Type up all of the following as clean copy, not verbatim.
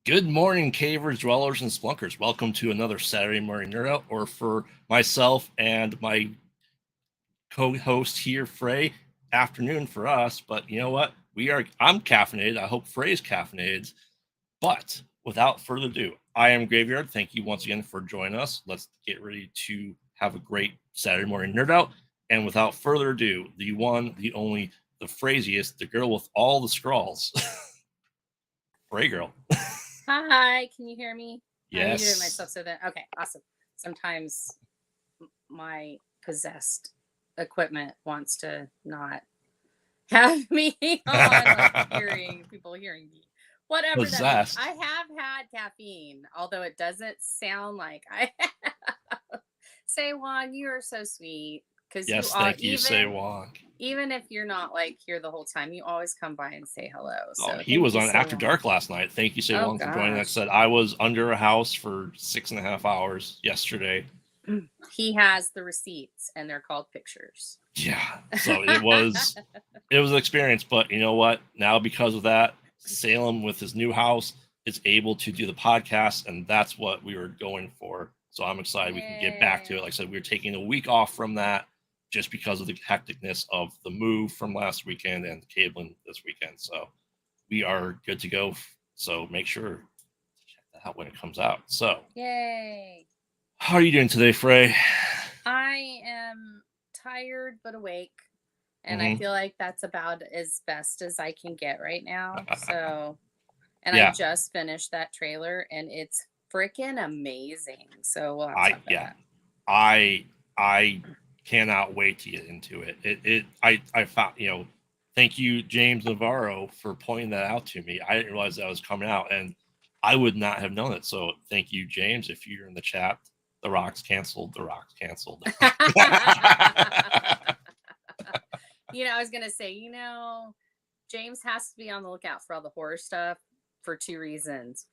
Good morning, cavers, dwellers, and splunkers. Welcome to another Saturday morning nerd out, or for myself and my co-host here, Frey, afternoon for us. But you know what? I'm caffeinated. I hope Frey's caffeinated. But without further ado, I am Graveyard. Thank you once again for joining us. Let's get ready to have a great Saturday morning nerd out. And without further ado, the one, the only, the phraziest, the girl with all the Skrulls, Frey girl. Hi, can you hear me? Yes. I'm muting myself so that okay, awesome. Sometimes my possessed equipment wants to not have me on, like people hearing me. Whatever Possessed. that means. I have had caffeine, although it doesn't sound like I have. Say Juan, you are so sweet. Because yes, thank you, Say Juan. Even if you're not like here the whole time, you always come by and say hello. So he was on After Dark last night. Thank you, Say Juan, for joining. Like I said, I was under a house for 6.5 hours yesterday. He has the receipts, and they're called pictures. Yeah, so it was an experience. But you know what? Now because of that, Salem with his new house is able to do the podcast, and that's what we were going for. So I'm excited we can get back to it. Like I said, we were taking a week off from that just because of the hecticness of the move from last weekend and the cabling this weekend. So we are good to go. So make sure to check that out when it comes out. So yay! How are you doing today, Frey? I am tired but awake, and I feel like that's about as best as I can get right now. So, and I just finished that trailer, and it's freaking amazing. So we'll have to talk about that. I cannot wait to get into it. I found, thank you, James Navarro, for pointing that out to me. I didn't realize that was coming out, and I would not have known it. So thank you, James. If you're in the chat, The Rock's canceled. The Rock's canceled. I was gonna say, James has to be on the lookout for all the horror stuff for two reasons.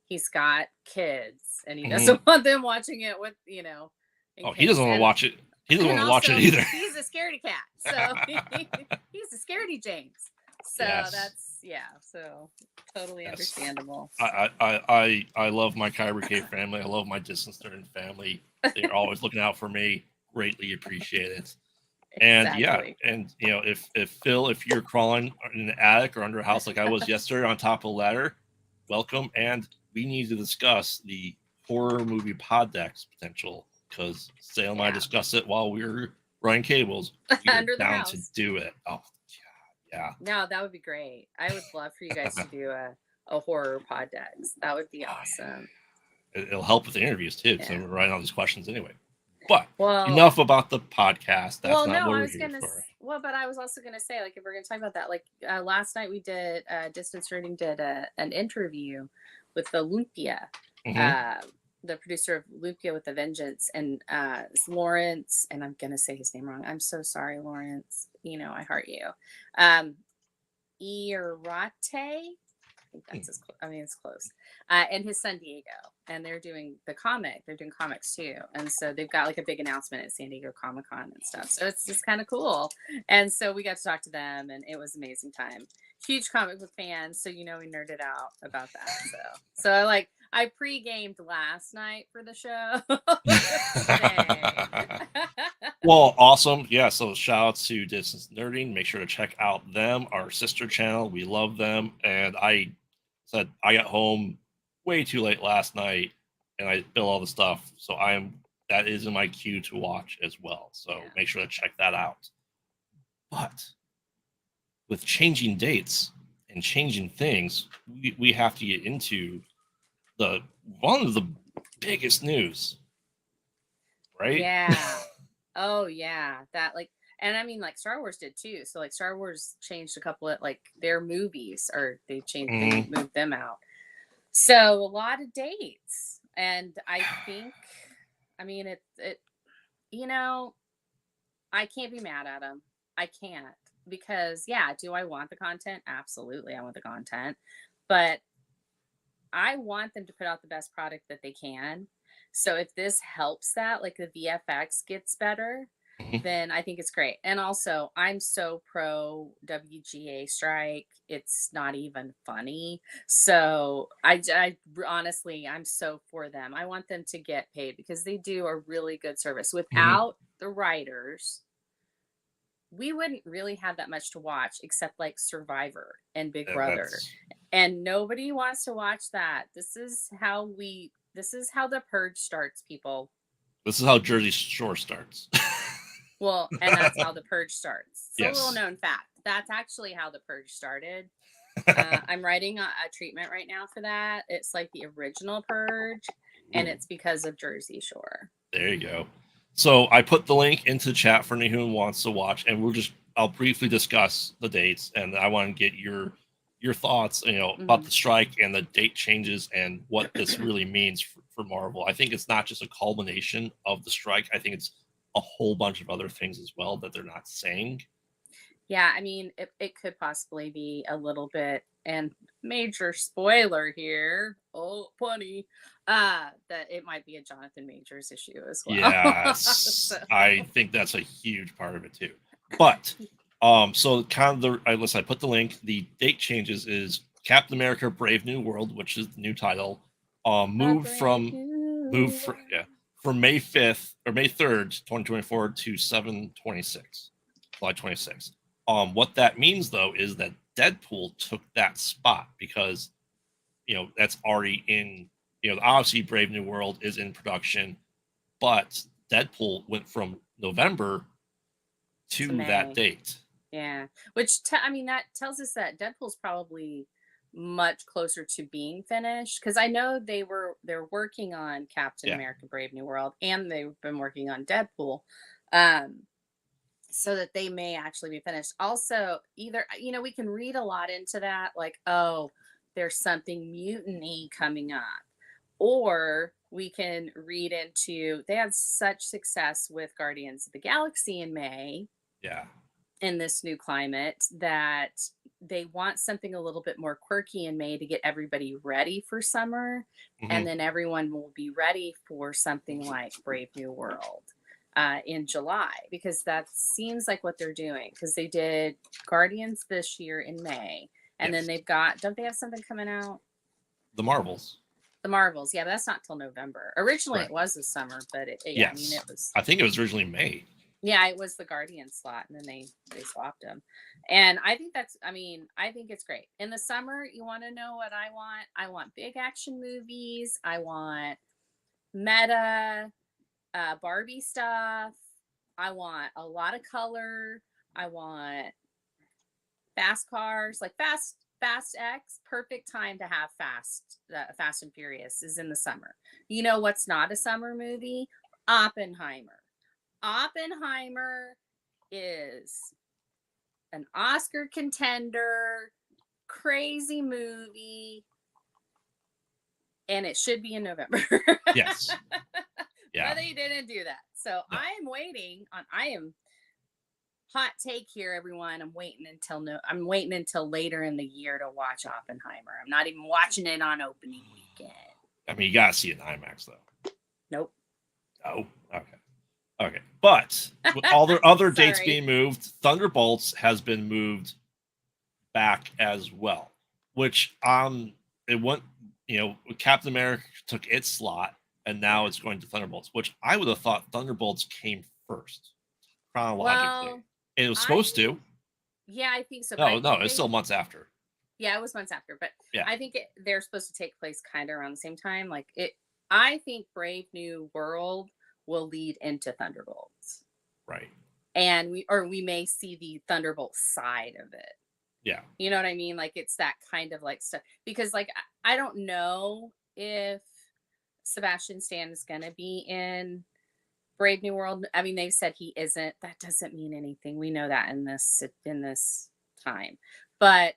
He's got kids, and he doesn't want them watching it with, he doesn't want to watch it. He doesn't want to watch it either. He's a scaredy cat, so he's a scaredy James. So that's so totally understandable. I love my Kyber Cave family. I love my Distance Nerd family. They're always looking out for me. Greatly appreciate it. And exactly. If Phil, if you're crawling in an attic or under a house like I was yesterday on top of a ladder, welcome. And we need to discuss the horror movie pod decks potential, because Sale and I discussed it while we were running cables. Under the down house. To do it. Oh, yeah. No, that would be great. I would love for you guys to do a horror pod decks. That would be awesome. It'll help with the interviews too, because we're writing all these questions anyway. But enough about the podcast. That's not what we're here for. Well, but I was also going to say, like, if we're going to talk about that, like last night we did, Distance Nerding did an interview with the Lumpia, the producer of Lumpia with a Vengeance, and it's Lawrence, and I'm going to say his name wrong. I'm so sorry, Lawrence. I heart you. Irate. I think that's it's close. And his son Diego, and they're doing the comic. They're doing comics too, and so they've got like a big announcement at San Diego Comic-Con and stuff. So it's just kind of cool. And so we got to talk to them, and it was an amazing time. Huge comic book fans, so we nerded out about that. So I pre-gamed last night for the show. Well, awesome. Yeah, so shout out to Distance Nerding. Make sure to check out them, our sister channel. We love them. And I said I got home way too late last night, and I built all the stuff. So that is in my queue to watch as well. So make sure to check that out. But with changing dates and changing things, we have to get into one of the biggest news, right? Yeah. Oh yeah, that and I mean Star Wars did too. So Star Wars changed a couple of their movies, or they moved them out. So a lot of dates, and I think, I mean it I can't be mad at them. I can't, because do I want the content? Absolutely, I want the content, but I want them to put out the best product that they can. So if this helps that, the VFX gets better, then I think it's great. And also, I'm so pro WGA strike. It's not even funny. So I honestly, I'm so for them. I want them to get paid because they do a really good service. Mhm. Without the writers, we wouldn't really have that much to watch except like Survivor and Big Brother. That's And nobody wants to watch that. This is how the purge starts, people. this is how Jersey Shore starts. Well, and that's how the purge starts. So, little Yes. known fact. That's actually how the purge started. I'm writing a treatment right now for that. It's like the original purge, and Ooh, it's because of Jersey Shore. there you go. So I put the link into the chat for anyone who wants to watch, and I'll briefly discuss the dates, and I want to get your thoughts, about Mhm. the strike and the date changes and what this really means for Marvel. I think it's not just a culmination of the strike. I think it's a whole bunch of other things as well that they're not saying. Yeah, I mean, it could possibly be a little bit, and major spoiler here. Oh, funny. That it might be a Jonathan Majors issue as well. Yes, So, I think that's a huge part of it too. But so kind of unless I put the link, the date changes is Captain America: Brave New World, which is the new title, a moved brave from new world. from May 5th or May 3rd, 2024 to 7/26, July 26th. What that means though is that Deadpool took that spot because that's already in obviously Brave New World is in production, but Deadpool went from November To to that May. date. Yeah, which I mean that tells us that Deadpool's probably much closer to being finished because I know they're working on Captain Yeah. America: Brave New World and they've been working on Deadpool, um, so that they may actually be finished. Also, either we can read a lot into that, like oh, there's something mutiny coming up, or we can read into they had such success with Guardians of the Galaxy in May Yeah. in this new climate that they want something a little bit more quirky in May to get everybody ready for summer. Hmm. And then everyone will be ready for something like Brave New World in July, because that seems like what they're doing. Because they did Guardians this year in May. And then Yes. don't they have something coming out? The Marvels. The Marvels. Yeah, but that's not till November. Originally, it Right. was this summer, but yeah, I mean, Yes. it was. I think it was originally May. Yeah, it was the Guardian slot, and then they swapped them. And I think that's. I mean, I think it's great. In the summer, you want to know what I want? I want big action movies. I want meta Barbie stuff. I want a lot of color. I want fast cars, like Fast X. Perfect time to have Fast and Furious is in the summer. You know what's not a summer movie? Oppenheimer. Oppenheimer is an Oscar contender, crazy movie, and it should be in November. Yes. Yeah. But they didn't do that. So No. I am hot take here, everyone. I'm waiting until later in the year to watch Oppenheimer. I'm not even watching it on opening weekend. I mean, you gotta see it in IMAX though. Nope. Oh. Okay. Okay. But with all their other dates Sorry. being moved, Thunderbolts has been moved back as well. Which it went, Captain America took its slot and now Yeah. it's going to Thunderbolts, which I would have thought Thunderbolts came first chronologically. Well, And it was I supposed to. yeah, I think so, but I No, think it's still months after. yeah, it was months after, but Yeah. I think they're supposed to take place kind of around the same time. Like it, I think Brave New World will lead into Thunderbolts, Right. and we may see the Thunderbolt side of it. Yeah. You know what I mean? Like it's that kind of like stuff because like I don't know if Sebastian Stan is gonna be in Brave New World. I mean, they've said he isn't. That doesn't mean anything. We know that in this time. But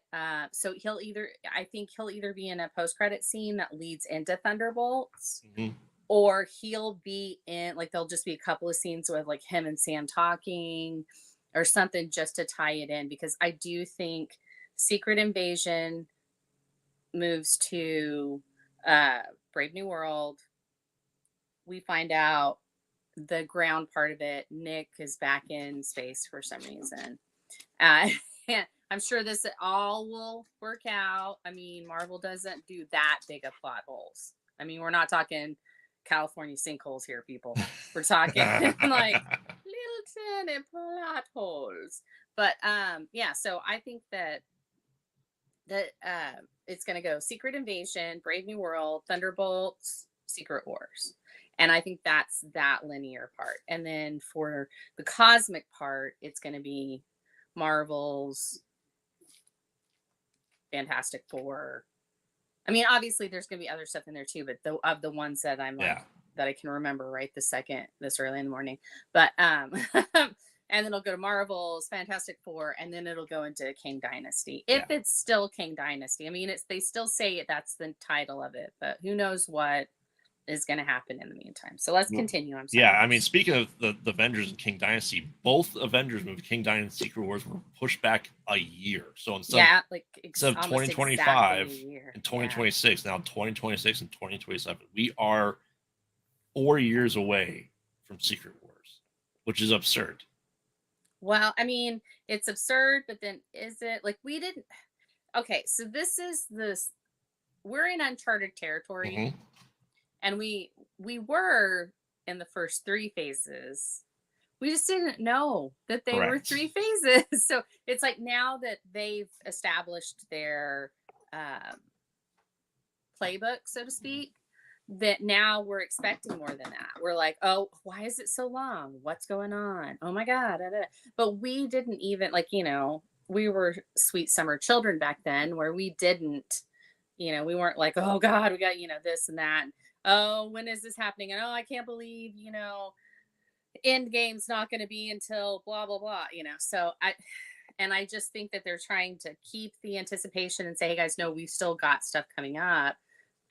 so I think he'll either be in a post credit scene that leads into Thunderbolts, Hmm. or he'll be in like there'll just be a couple of scenes with like him and Sam talking or something just to tie it in because I do think Secret Invasion moves to uh Brave New World. We find out the ground part of it. Nick is back in space for some reason. Uh, I'm sure this all will work out. I mean, Marvel doesn't do that big of plot holes. I mean, we're not talking California sinkholes here, people. We're talking like little tiny plot holes. But yeah, so I think that it's going to go Secret Invasion, Brave New World, Thunderbolts, Secret Wars. And I think that's that linear part. And then for the cosmic part, it's going to be Marvel's Fantastic Four. I mean, obviously there's going to be other stuff in there too, but of the ones that I'm like, that I can remember right this early in the morning. But and then it'll go to Marvel's Fantastic Four, and then it'll go into King Dynasty. If it's still King Dynasty. I mean, they still say that's the title of it, but who knows what is going to happen in the meantime. So let's continue. I'm sorry. Yeah, I mean, speaking of the Avengers and King Dynasty, both Avengers movies, King Dynasty, Secret Wars, were pushed back a year. So instead of 2025 and 2026, now 2026 and 2027, we are 4 years away from Secret Wars, which is absurd. Well, I mean, it's absurd, but then is it like we didn't? Okay, so we're in uncharted territory. Mm-hmm. And we were in the first 3 phases. We just didn't know that they were 3 phases. So it's like now that they've established their playbook, so to speak, that now we're expecting more than that. We're like, oh, why is it so long? What's going on? Oh my God. But we didn't even we were sweet summer children back then where we didn't, we weren't like, oh God, we got, this and that. Oh, when is this happening? And oh, I can't believe, end game's not going to be until blah, blah, blah, So I just think that they're trying to keep the anticipation and say, hey guys, no, we've still got stuff coming up.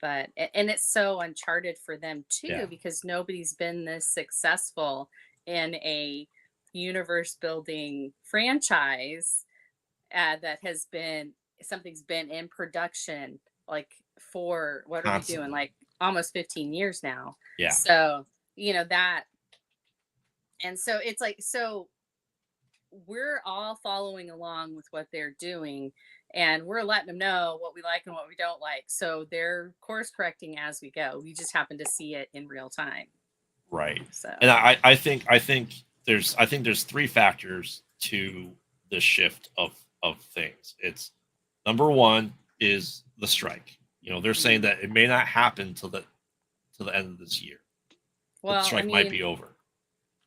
But, and it's so uncharted for them too, because nobody's been this successful in a universe building franchise that has been, something's been in production, like for, what are we doing? Like, almost 15 years now. Yeah. So, that. And so it's like, so we're all following along with what they're doing and we're letting them know what we like and what we don't like. So they're course correcting as we go. We just happen to see it in real time. Right. So, and I think there's 3 factors to the shift of things. It's number 1 is the strike. They're saying that it may not happen till the end of this year. Well, the strike might be over.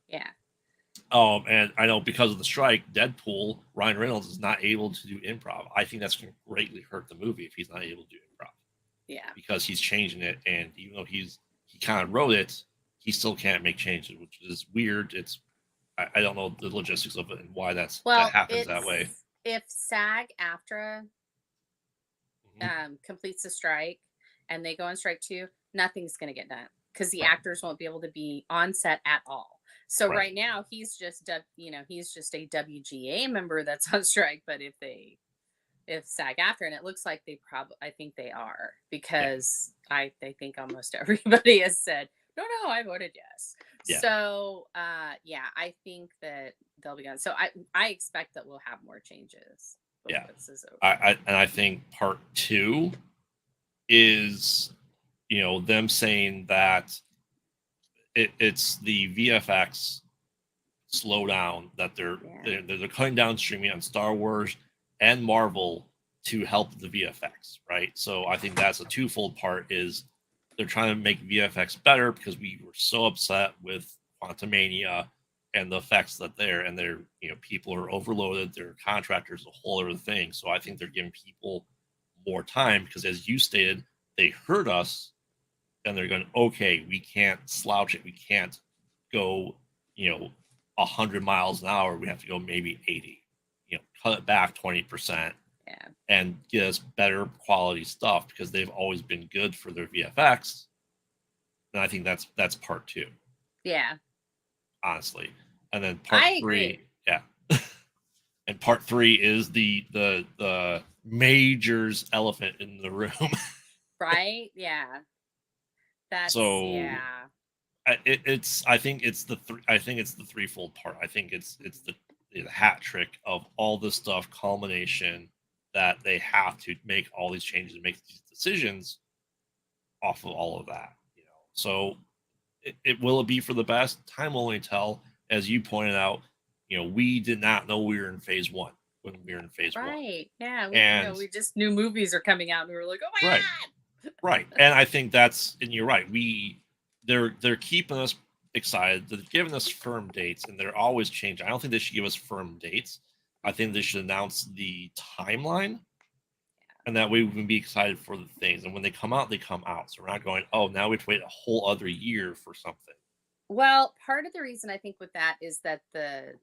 Yeah. And I know because of the strike, Deadpool, Ryan Reynolds is not able to do improv. I think that's going to greatly hurt the movie if he's not able to do improv. Yeah. Because he's changing it, and even though he kind of wrote it, he still can't make changes, which is weird. I don't know the logistics of it and why that happens that way. If SAG-AFTRA completes the strike and they go on strike too, nothing's going to get done because the actors won't be able to be on set at all. So right now he's just a WGA member that's on strike. But if SAG-AFTRA, and it looks like I think they are, because I think almost everybody has said no, I voted yes. Yeah. So I think that they'll be gone. So I expect that we'll have more changes. Yeah. I think part 2 is, them saying that it's the VFX slowdown that they're cutting down streaming on Star Wars and Marvel to help the VFX, right? So I think that's a twofold part. Is they're trying to make VFX better because we were so upset with Quantumania and the effects that they're people are overloaded, their contractors, a whole other thing. So I think they're giving people more time because, as you stated, they heard us and they're going, okay, we can't slouch it. We can't go, 100 miles an hour. We have to go maybe 80, cut it back 20%. Yeah. And get us better quality stuff because they've always been good for their VFX. And I think that's part 2. Yeah. Honestly. And then part 3, yeah. And part 3 is the major's elephant in the room. Right? Yeah. That's I think it's the threefold part. I think it's the hat trick of all this stuff culmination that they have to make all these changes and make these decisions off of all of that. So it will it be for the best? Time will only tell. As you pointed out, we did not know we were in phase one when we were in phase one. Right. Yeah. And We just knew movies are coming out and we were like, oh my right, God. right. And I think and you're right. They're keeping us excited. They're giving us firm dates, and they're always changing. I don't think they should give us firm dates. I think they should announce the timeline, and that way we can be excited for the things. And when they come out, they come out. So we're not going, oh, now we have to wait a whole other year for something. Well, part of the reason I think with that is that the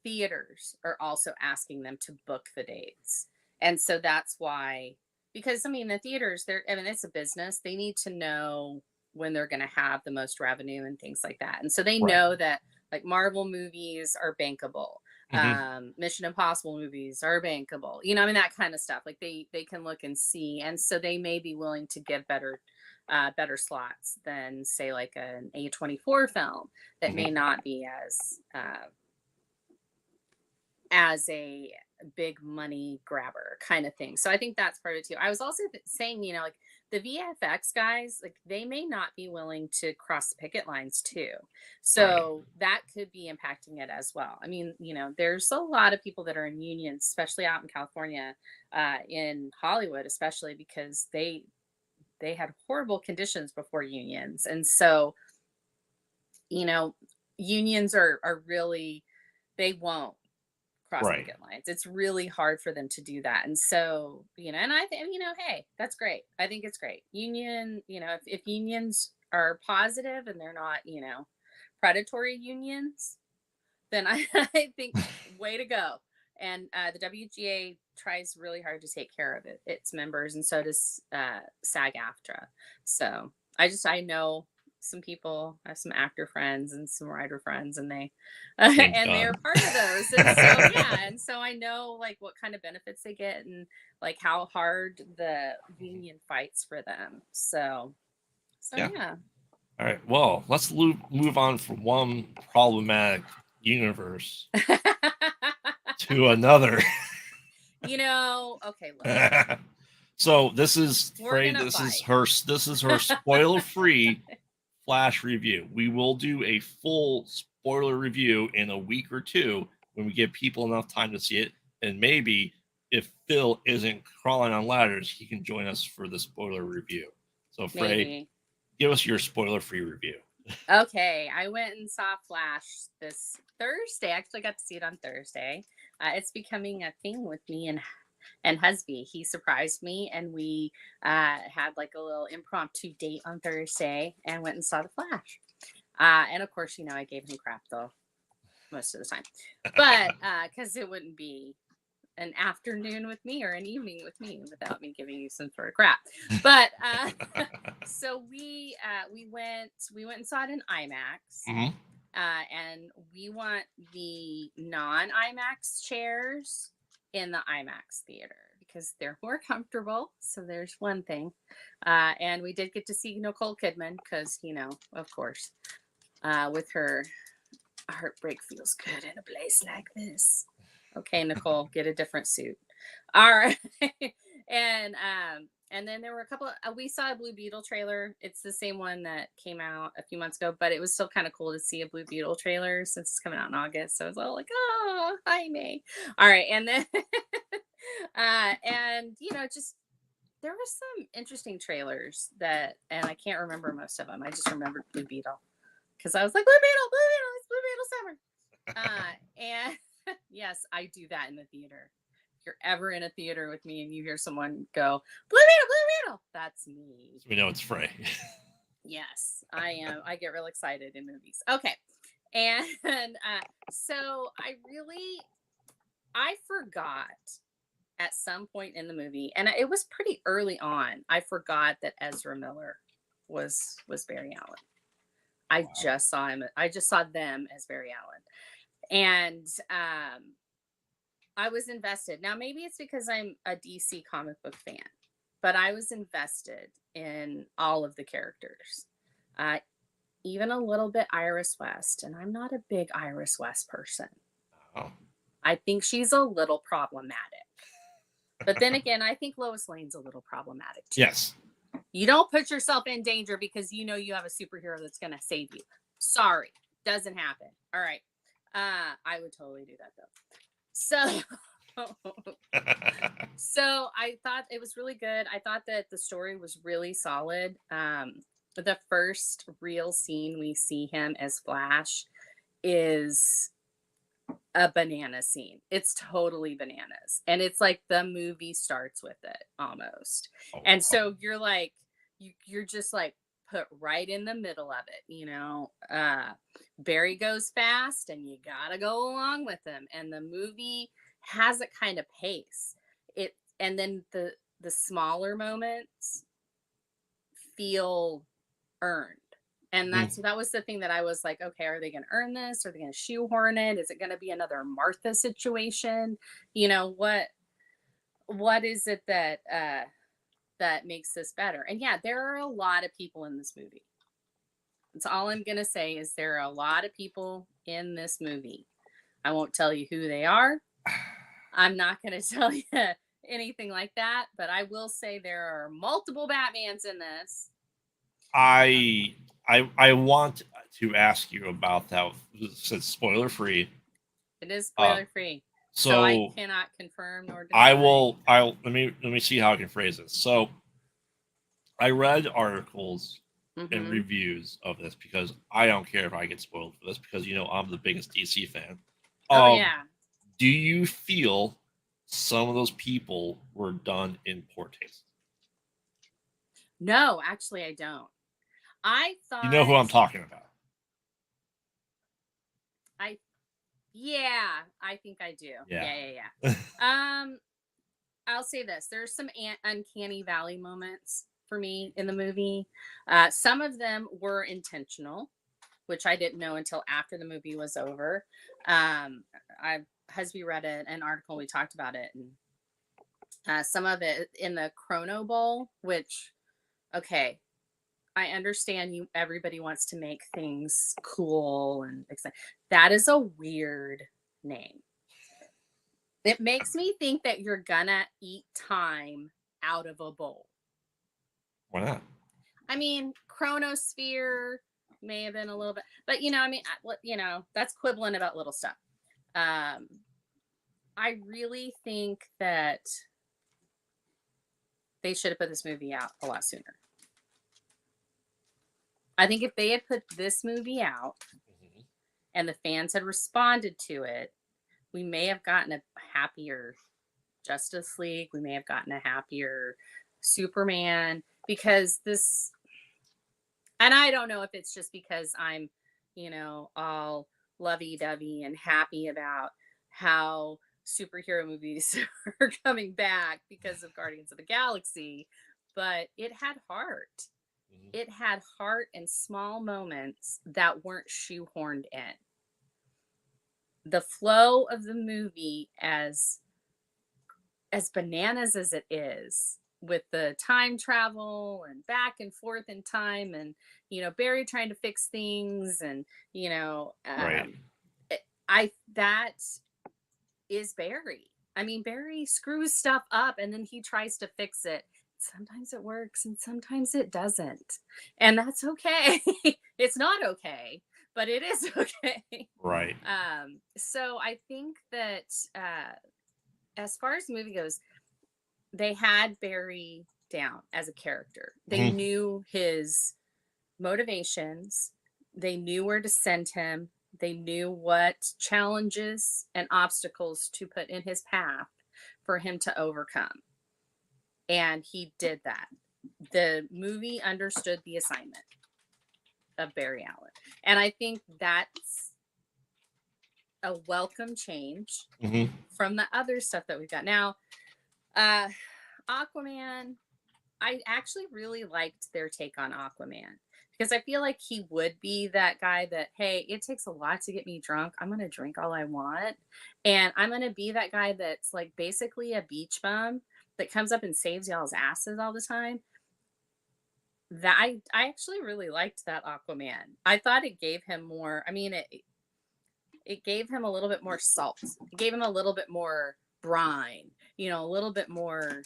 theaters are also asking them to book the dates. And so that's why, because I mean, the theaters, it's a business. They need to know when they're going to have the most revenue and things like that. And so they Right. know that like Marvel movies are bankable. Mm-hmm. Mission Impossible movies are bankable. That kind of stuff. Like they can look and see. And so they may be willing to give better slots than say like an A24 film that Mm-hmm. may not be as a big money grabber kind of thing. So I think that's part of it too. I was also saying, like the VFX guys, like they may not be willing to cross the picket lines too. So Right. that could be impacting it as well. I mean, there's a lot of people that are in unions, especially out in California, in Hollywood, especially because they had horrible conditions before unions. And so, unions are really, they won't cross Right. picket lines. It's really hard for them to do that. And so, and I think, hey, that's great. I think it's great. Union, if unions are positive and they're not, predatory unions, then I think way to go. And the WGA tries really hard to take care of its members, and so does SAG-AFTRA. So I know some people, I have some actor friends and some writer friends, and they Thank and they're God. part of those. And so yeah, and so I know like what kind of benefits they get and like how hard the union fights for them. So Yeah. yeah. All right. Well, let's move on from one problematic universe to another. Okay, look. So this is We're Frey. gonna This is fight. her spoiler-free Flash review. We will do a full spoiler review in a week or two when we give people enough time to see it, and maybe if Phil isn't crawling on ladders, he can join us for the spoiler review. So Frey, Maybe. give us your spoiler-free review. Okay, I went and saw Flash this Thursday. I actually got to see it on Thursday. It's becoming a thing with me and Husby. He surprised me, and we had like a little impromptu date on Thursday and went and saw the Flash. And of course, I gave him crap though most of the time, but because it wouldn't be an afternoon with me or an evening with me without me giving you some sort of crap. But so we went and saw it in IMAX. Mm-hmm. And we want the non-IMAX chairs in the IMAX theater because they're more comfortable. So there's one thing. And we did get to see Nicole Kidman because, of course, with her heartbreak feels good in a place like this. Okay, Nicole, get a different suit. All right. And then there were a couple we saw a Blue Beetle trailer. It's the same one that came out a few months ago, but it was still kind of cool to see a Blue Beetle trailer since it's coming out in August. So I was all like, oh, hi May. All right. And then and just there were some interesting trailers and I can't remember most of them. I just remembered Blue Beetle because I was like, Blue Beetle, it's Blue Beetle summer. And yes, I do that in the theater. If you're ever in a theater with me and you hear someone go, Blue Beetle, that's me. So we know it's Frey. Yes, I am. I get real excited in movies. Okay. And so I forgot at some point in the movie, and it was pretty early on, I forgot that Ezra Miller was Barry Allen. I just saw him. I just saw them as Barry Allen. And I was invested. Now, maybe it's because I'm a DC comic book fan, but I was invested in all of the characters. even a little bit Iris West, and I'm not a big Iris West person. Oh. I think she's a little problematic. But then again, I think Lois Lane's a little problematic too. Yes. You don't put yourself in danger because you know you have a superhero that's going to save you. Sorry, doesn't happen. All right. I would totally do that though. So so I thought it was really good. I thought that the story was really solid. The first real scene we see him as Flash is a banana scene. It's totally bananas. And it's like the movie starts with it almost. Oh, And wow. so you're like, you're just like put right in the middle of it, you know. Barry goes fast and you gotta go along with him. And the movie has a kind of pace. And then the smaller moments feel earned. And that was the thing that I was like, okay, are they going to earn this? Are they going to shoehorn it? Is it going to be another Martha situation? You know, what is it that that makes this better? And yeah, there are a lot of people in this movie. That's all I'm going to say is there are a lot of people in this movie. I won't tell you who they are. I'm not going to tell you anything like that, but I will say there are multiple Batmans in this. I want to ask you about that. Since spoiler free. It is spoiler free. So I cannot confirm nor deny. Let me see how I can phrase this. So I read articles and reviews of this because I don't care if I get spoiled for this because you know I'm the biggest DC fan. Oh yeah. Do you feel some of those people were done in poor taste? No, actually I don't. I thought you know who I'm talking about. I think I do. Yeah. I'll say this. There's some uncanny valley moments for me in the movie. Some of them were intentional, which I didn't know until after the movie was over. Husby read an article, we talked about it, and some of it in the Chrono Bowl, which, okay, I understand everybody wants to make things cool and exciting. That is a weird name. It makes me think that you're gonna eat time out of a bowl. Why not? I mean, Chronosphere may have been a little bit, but you know, I mean, you know, that's quibbling about little stuff. I really think that they should have put this movie out a lot sooner. I think if they had put this movie out and the fans had responded to it, we may have gotten a happier Justice League. We may have gotten a happier Superman because this, and I don't know if it's just because I'm, you know, all lovey-dovey and happy about how superhero movies are coming back because of Guardians of the Galaxy, but it had heart. It had heart and small moments that weren't shoehorned in. The flow of the movie, as bananas as it is, with the time travel and back and forth in time, and you know, Barry trying to fix things, and you know, right. That is Barry. I mean, Barry screws stuff up and then he tries to fix it. Sometimes it works and sometimes it doesn't. And that's okay. It's not okay, but it is okay. Right. So I think that as far as the movie goes, they had Barry down as a character. They knew his motivations. They knew where to send him. They knew what challenges and obstacles to put in his path for him to overcome. And he did that. The movie understood the assignment of Barry Allen. And I think that's a welcome change from the other stuff that we've got. Now, Aquaman, I actually really liked their take on Aquaman because I feel like he would be that guy that, hey, it takes a lot to get me drunk. I'm going to drink all I want. And I'm going to be that guy that's like basically a beach bum that comes up and saves y'all's asses all the time. that I actually really liked that Aquaman. I thought it gave him more. I mean, it gave him a little bit more salt. It gave him a little bit more brine. A little bit more.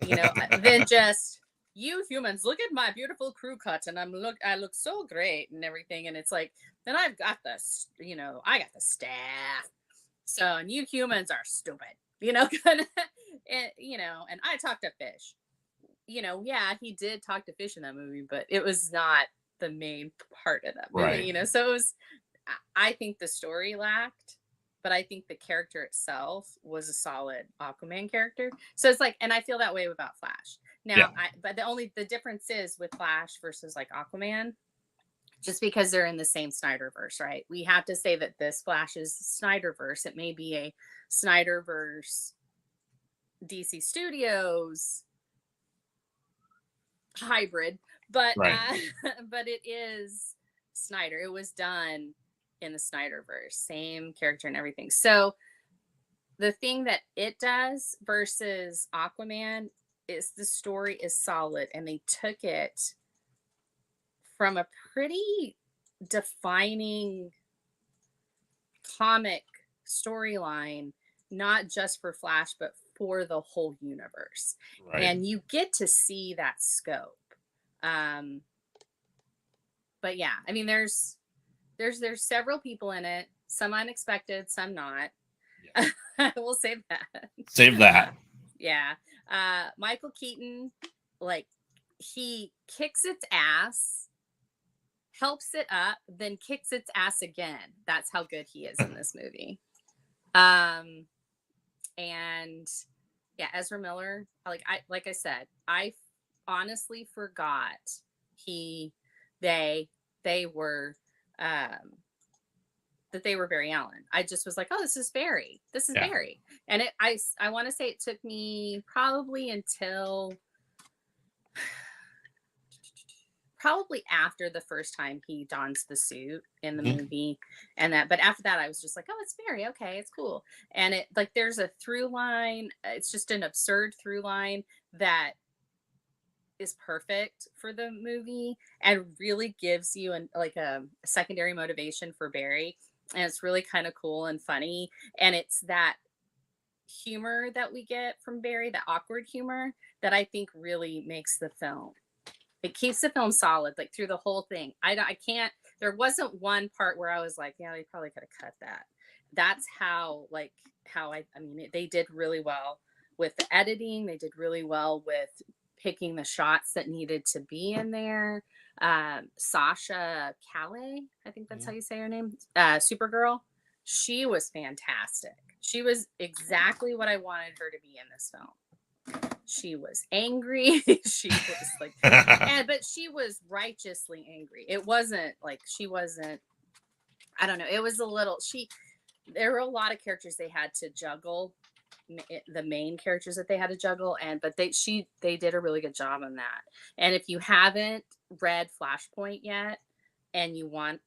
Than just you humans. Look at my beautiful crew cut, and I look so great and everything. And it's like, then I've got this. I got the staff. So, and you humans are stupid. Kind of, and I talk to fish. Yeah, he did talk to fish in that movie, but it was not the main part of that movie, Right. So it was, I think the story lacked, but I think the character itself was a solid Aquaman character. So it's like, and I feel that way about Flash. Yeah. Now, but the difference is with Flash versus like Aquaman, just because they're in the same Snyderverse, right? We have to say that this Flash is Snyderverse. It may be a Snyderverse DC Studios hybrid, but Right. but it is Snyder. It was done in the Snyderverse, same character and everything. So the thing that it does versus Aquaman is the story is solid, and they took it from a pretty defining comic storyline, not just for Flash, but for the whole universe. Right. And you get to see that scope. But yeah, I mean, there's several people in it, some unexpected, some not. Yeah. We'll save that. Save that. Yeah. Michael Keaton, like, he kicks its ass, helps it up, then kicks its ass again. That's how good he is in this movie. And yeah, Ezra Miller, like I said, I honestly forgot they were that they were Barry Allen. I just was like, oh, this is Barry. This is Barry. And I want to say it took me probably until probably after the first time he dons the suit in the movie, but after that I was just like, oh, it's Barry. Okay, it's cool. And it, like, there's a through line. It's just an absurd through line that is perfect for the movie and really gives you a secondary motivation for Barry. And it's really kind of cool and funny. And it's that humor that we get from Barry, the awkward humor, that I think really makes the film. It keeps the film solid, like, through the whole thing. I can't, there wasn't one part where I was like, yeah, they probably could have cut that. That's how I mean, they did really well with the editing. They did really well with picking the shots that needed to be in there. Sasha Calais, I think that's how you say her name. Supergirl. She was fantastic. She was exactly what I wanted her to be in this film. She was angry. She was like, but she was righteously angry. It wasn't like she wasn't. I don't know. It was a little. There were a lot of characters they had to juggle, the main characters that they had to juggle, but they did a really good job on that. And if you haven't read Flashpoint yet, and you want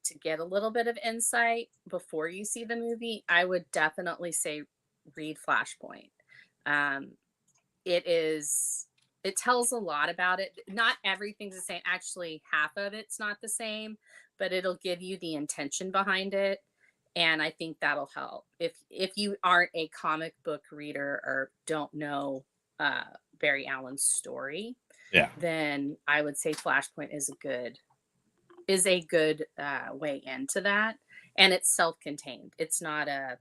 to get a little bit of insight before you see the movie, I would definitely say read Flashpoint. It tells a lot about it. Not everything's the same. Actually, half of it's not the same, but it'll give you the intention behind it. And I think that'll help. If you aren't a comic book reader or don't know Barry Allen's story, then I would say Flashpoint is a good way into that. And it's self-contained. It's not a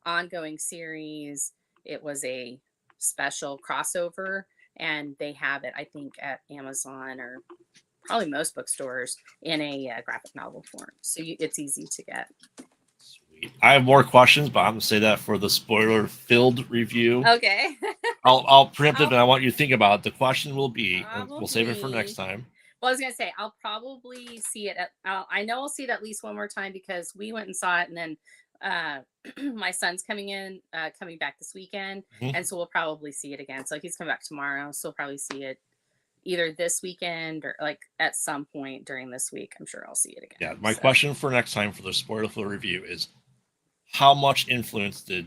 ongoing series. It was a special crossover, and they have it, I think, at Amazon or probably most bookstores in a graphic novel form. So it's easy to get. Sweet. I have more questions, but I'm gonna say that for the spoiler-filled review. Okay. I'll preempt it, and I want you to think about it. The question will be, and we'll save it for next time. Well, I was gonna say I'll probably see it. I know I'll see it at least one more time because we went and saw it, and then my son's coming back this weekend, and so we'll probably see it again. So he's coming back tomorrow, so we'll probably see it either this weekend or like at some point during this week. I'm sure I'll see it again. Yeah, my question for next time for the spoiler review is, how much influence did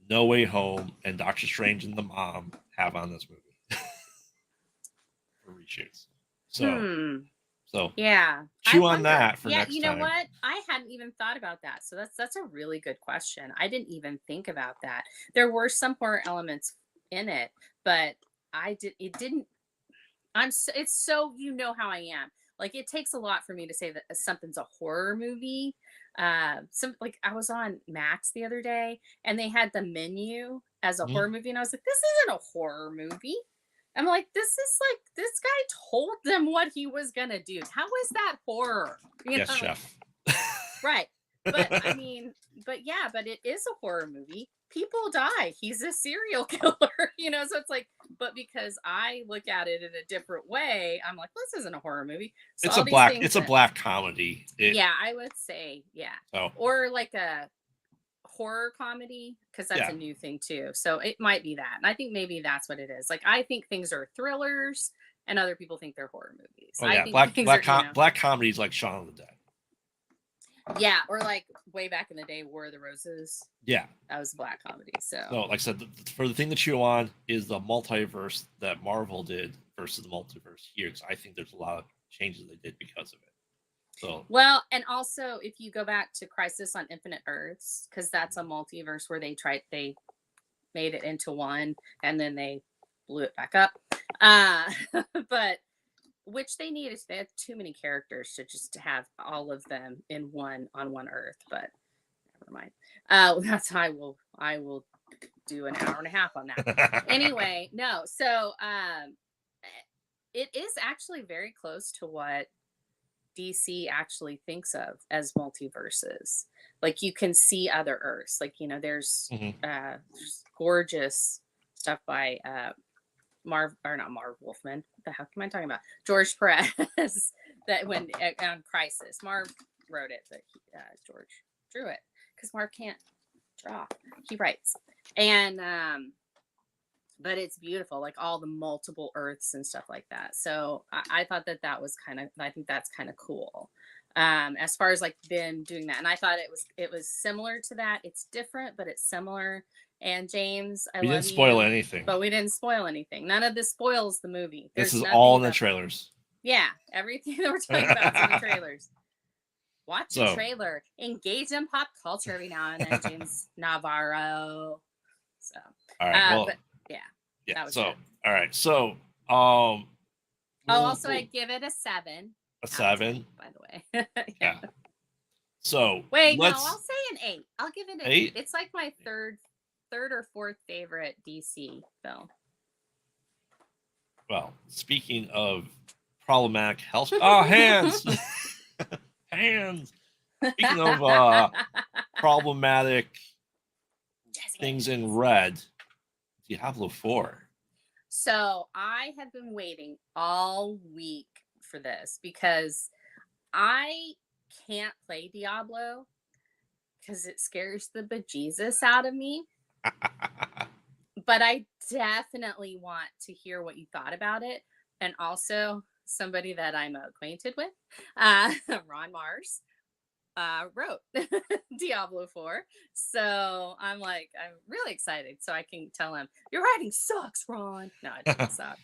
No Way Home and Doctor Strange and the Mom have on this movie for reshoots? Hmm. So Yeah. chew on that for Yeah, next you know time. what? I hadn't even thought about that. So that's a really good question. I didn't even think about that. There were some horror elements in it, but it didn't it's so, you know how I am. Like, it takes a lot for me to say that something's a horror movie. Some, like, I was on Max the other day and they had the menu as a Mhm. horror movie, and I was like, this isn't a horror movie. I'm like, this is like, this guy told them what he was gonna do. How is that horror? You Yes, know, chef. right. But I mean, but yeah, but it is a horror movie. People die. He's a serial killer, so it's like, but because I look at it in a different way, I'm like, this isn't a horror movie. So all these things It's a that, black comedy. yeah, I would say, yeah. So Or like a horror comedy, because that's yeah. a new thing too. So it might be that. And I think maybe that's what it is. Like, I think things are thrillers and other people think they're horror movies. Oh I yeah, think things are, black comedy is like Shaun of the Dead. yeah, or like way back in the day, War of the Roses. Yeah. That was a black comedy. So Like I said, for the thing to chew on is the multiverse that Marvel did versus the multiverse here. Because I think there's a lot of changes they did because of it. So well, and also if you go back to Crisis on Infinite Earths, because that's a multiverse where they made it into one and then they blew it back up. But which they needed. They had too many characters to just have all of them in one on one Earth. But never mind. That's I will do an hour and a half on that. Anyway, no. So it is actually very close to what DC actually thinks of as multiverses. Like, you can see other Earths. Like, there's gorgeous stuff by not Marv Wolfman. What the heck am I talking about? George Perez. That when on Crisis, Marv wrote it, but George drew it because Marv can't draw. He writes, and but it's beautiful, like all the multiple Earths and stuff like that. So I thought that was I think that's kind of cool. As far as like them doing that, and I thought it was similar to that. It's different, but it's similar. And James, I we love didn't spoil you, anything. but we didn't spoil anything. None of this spoils the movie. This There's is nothing all in the about, trailers. yeah, everything that we're talking about is in the trailers. Watch a trailer. Engage in pop culture every now and then, James Navarro. So, all right. but yeah, that was so good. all right. So also, I give it a 7. A 7, 10, by the way. Yeah. So wait, no, I'll say an 8. I'll give it an 8. It's like my third or fourth favorite DC film. Well, speaking of problematic health, hands, hands. Speaking of problematic things in red, Diablo 4. So I have been waiting all week for this because I can't play Diablo because it scares the bejesus out of me. But I definitely want to hear what you thought about it. And also, somebody that I'm acquainted with, Ron Mars, wrote Diablo 4. So I'm really excited. So I can tell him, your writing sucks, Ron. No, it doesn't suck.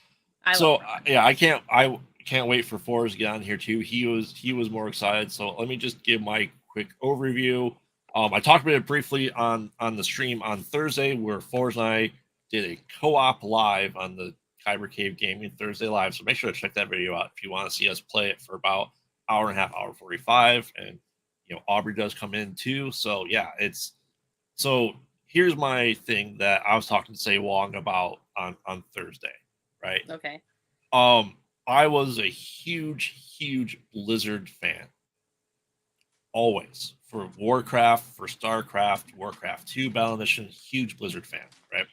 I can't wait for Forrest to get on here too. He was more excited. So let me just give my quick overview. I talked about it briefly on the stream on Thursday, where Forrest and I did a co-op live on the Kyber Cave Gaming Thursday live. So make sure to check that video out if you want to see us play it for about hour and a half, hour 45. And Aubrey does come in too. So yeah, so here's my thing that I was talking to Say Wong about on Thursday, right? Okay. I was a huge Blizzard fan. Always. For Warcraft, for StarCraft, Warcraft 2 Battle Mission, huge Blizzard fan, right?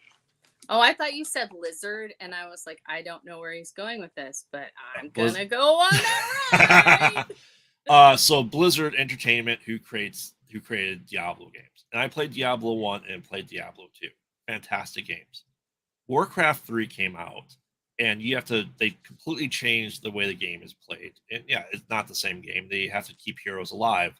Oh, I thought you said lizard, and I was like, I don't know where he's going with this, but I'm gonna go on that ride. So Blizzard Entertainment, who created Diablo games, and I played Diablo 1 and played Diablo 2. Fantastic games. Warcraft 3 came out, and they completely changed the way the game is played. And yeah, it's not the same game. They have to keep heroes alive.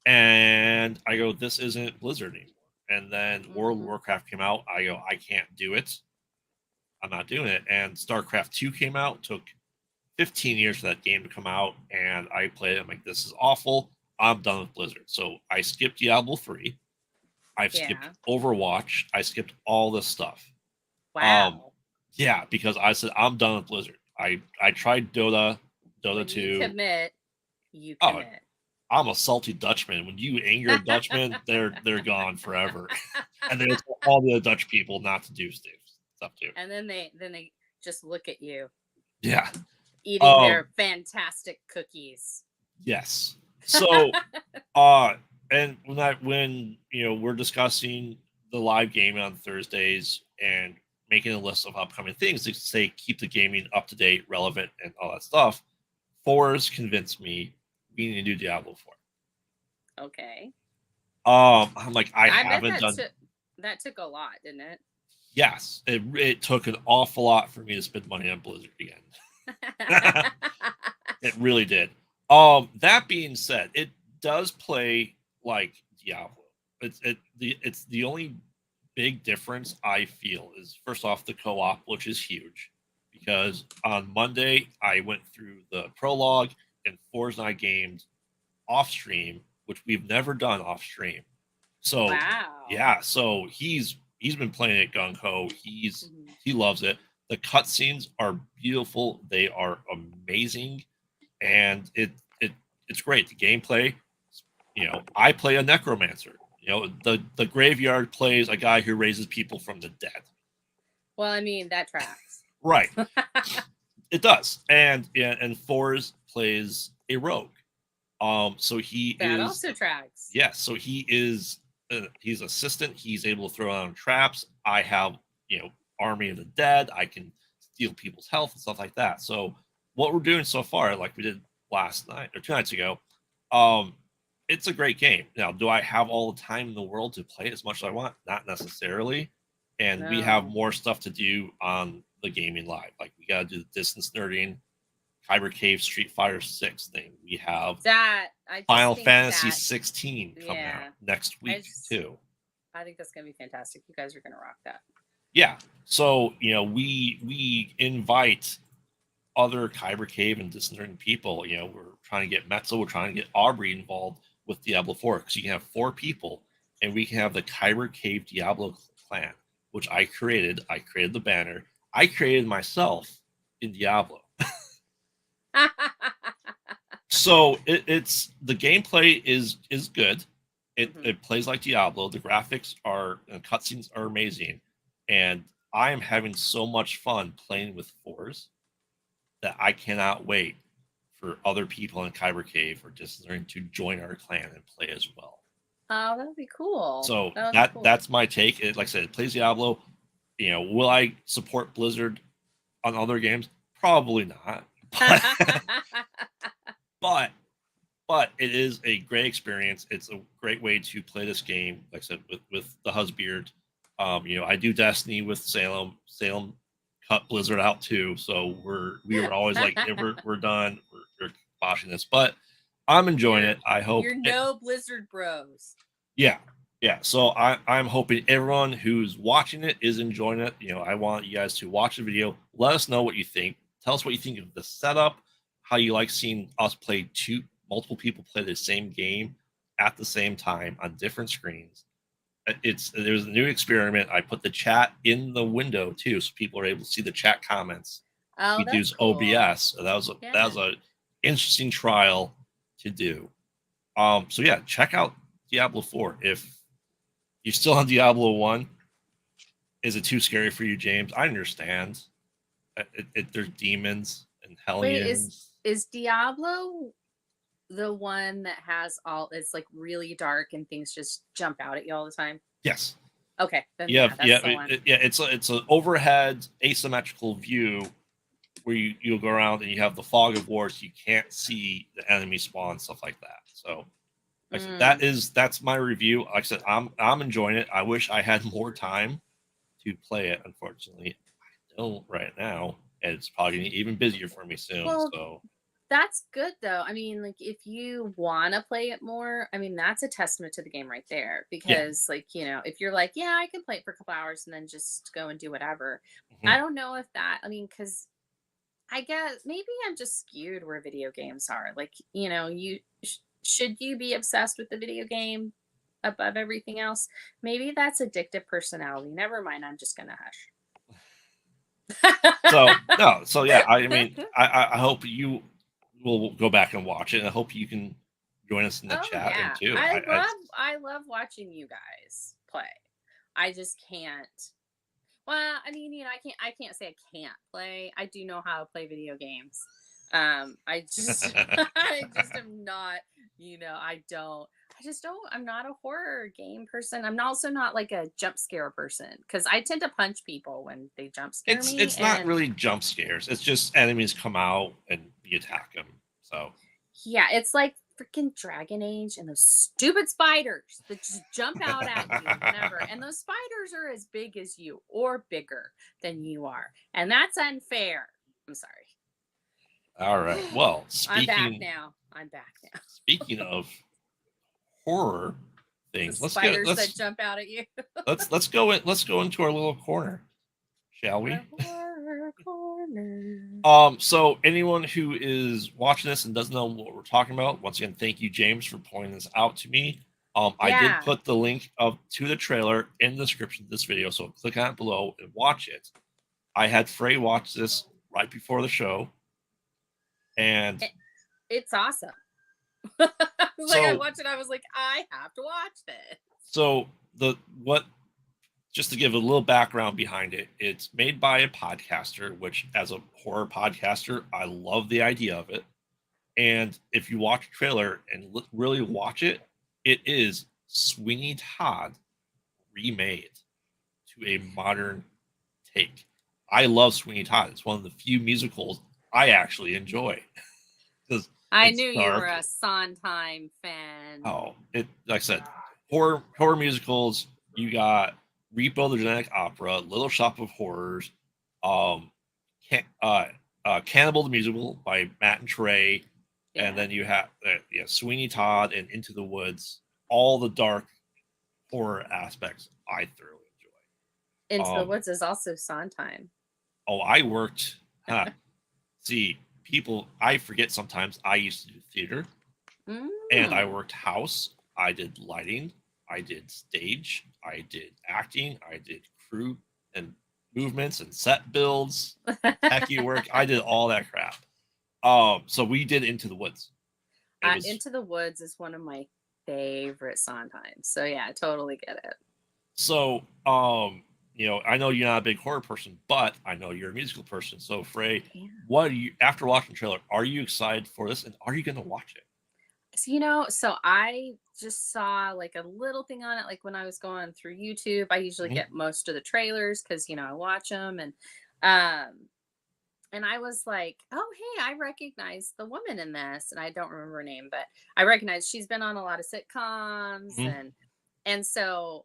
And I go, this isn't Blizzard anymore. And then World of Warcraft came out. I go, I can't do it. I'm not doing it. And StarCraft 2 came out, took 15 years for that game to come out, and I played it. I'm like, this is awful. I'm done with Blizzard. So I skipped Diablo 3. I've skipped Yeah. Overwatch. I skipped all this stuff. Wow. Yeah, because I said I'm done with Blizzard. I tried Dota When you 2. commit, you Oh, commit. I'm a salty Dutchman. When you anger a Dutchman, they're gone forever. And they tell all the other Dutch people not to do stuff too. And then they just look at you Yeah. eating their fantastic cookies. Yes. So and when we're discussing the live gaming on Thursdays and making a list of upcoming things to say keep the gaming up to date, relevant, and all that stuff, Forrest convinced me we need to do Diablo 4. Okay. I'm like, I bet haven't done. that took a lot, didn't it? Yes, it took an awful lot for me to spend money on Blizzard again. It really did. That being said, it does play like Diablo. It's the only big difference I feel is, first off, the co-op, which is huge, because on Monday I went through the prologue and Forza and I gamed off stream, which we've never done off stream. So wow. yeah, so he's been playing it gung ho. He loves it. The cutscenes are beautiful. They are amazing, and it's great. The gameplay, I play a necromancer. The graveyard plays a guy who raises people from the dead. Well, I mean, that tracks. Right. It does. And Forrest plays a rogue. So that also tracks. Yes, so he is he's assistant. He's able to throw out traps. I have, army of the dead. I can steal people's health and stuff like that. So what we're doing so far, like we did last night or 2 nights ago, it's a great game. Now, do I have all the time in the world to play as much as I want? Not necessarily. And we have more stuff to do on the gaming live. Like, we got to do the distance nerding, Kyber Cave Street Fighter 6 thing. We have that Final Fantasy 16 coming out next week too. I think that's gonna be fantastic. You guys are gonna rock that. Yeah. So we invite other Kyber Cave and Distance Nerding people. We're trying to get Metzel, we're trying to get Aubrey involved with Diablo 4, because you can have 4 people, and we can have the Kyber Cave Diablo clan, which I created. I created the banner. I created myself in Diablo. So it's the gameplay is good. It plays like Diablo. The graphics and cutscenes are amazing, and I am having so much fun playing with Force that I cannot wait for other people in Kyber Cave or Distance to join our clan and play as well. Oh, that would be cool. So that's my take. Like I said, it plays Diablo. Will I support Blizzard on other games? Probably not. But it is a great experience. It's a great way to play this game. Like I said, with the husband. I do Destiny with Salem. Salem cut Blizzard out too, so we were always like, yeah, we're done. We're watching this, but I'm enjoying it. I hope you're Blizzard bros. Yeah. So I'm hoping everyone who's watching it is enjoying it. I want you guys to watch the video. Let us know what you think. Tell us what you think of the setup, how you like seeing us play multiple people play the same game at the same time on different screens. There's a new experiment. I put the chat in the window too, so people are able to see the chat comments. We use cool. OBS. So that was a interesting trial to do. So yeah, check out Diablo 4. If you're still on Diablo 1, is it too scary for you, James? I understand. There's demons and hellions. Wait, is Diablo the one that has it's like really dark and things just jump out at you all the time? Yes. Okay. It's an overhead asymmetrical view where you'll go around and you have the fog of war, so you can't see the enemy spawn, stuff like that. So like that's my review. Like I said, I'm enjoying it. I wish I had more time to play it. Unfortunately, I don't right now, and it's probably gonna be even busier for me soon. So that's good though. I mean, like, if you want to play it more, I mean, that's a testament to the game right there. Because if you're like, yeah, I can play it for a couple hours and then just go and do whatever. I don't know if that. I mean, because I guess maybe I'm just skewed where video games are. Like, should you be obsessed with the video game above everything else? Maybe that's addictive personality. Never mind. I'm just gonna So hush. no, so yeah, I mean, I hope you will go back and watch it, and I hope you can join us in the Oh chat and yeah, too. I love watching you guys play. I just can't. Well, I mean, I can't say I can't play. I do know how to play video games. I just I just am not, I don't. I just don't. I'm not a horror game person. I'm also not like a jump scare person because I tend to punch people when they jump scare me. It's not And really jump scares. It's just enemies come out and you attack them. So yeah, it's like freaking Dragon Age and those stupid spiders that just jump out at you whenever. And those spiders are as big as you or bigger than you are. And that's unfair. I'm sorry. all right. Well, I'm back now. I'm back now. speaking of horror The things, spiders that jump out at you. let's go into our little corner, shall we? The horror corner. So anyone who is watching this and doesn't know what we're talking about, once again, thank you, James, for pointing this out to me. I did Yeah. put the link to the trailer in the description of this video, so click on it below and watch it. I had Frey watch this right before the show, and It's awesome. I so watched it. I was like, I have to watch this. so just to give a little background behind it, it's made by a podcaster, which as a horror podcaster, I love the idea of it. And if you watch the trailer and really watch it, it is Sweeney Todd remade to a modern take. I love Sweeney Todd. It's one of the few musicals I actually enjoy because I it's knew you dark. were a Sondheim fan. Oh, like I said, horror musicals. You got Repo the Genetic Opera, Little Shop of Horrors, um, Cannibal the Musical by Matt and Trey, Yeah. and then you have Sweeney Todd and Into the Woods. All the dark horror aspects I thoroughly enjoy. Into the Woods is also Sondheim. Oh, I worked. See, people, I forget sometimes. I used to do theater, and I worked house. I did lighting. I did stage. I did acting. I did crew and movements and set builds, techie work. I did all that crap. So we did Into the Woods. Into the Woods is one of my favorite Sondheims. So yeah, I totally get it. So, I know you're not a big horror person, but I know you're a musical person. So, Frey, what are you, after watching the trailer, are you excited for this, and are you going to watch it? So I just saw like a little thing on it, like when I was going through YouTube. I usually get most of the trailers because I watch them, and I was like, oh hey, I recognize the woman in this, and I don't remember her name, but I recognize she's been on a lot of sitcoms, and so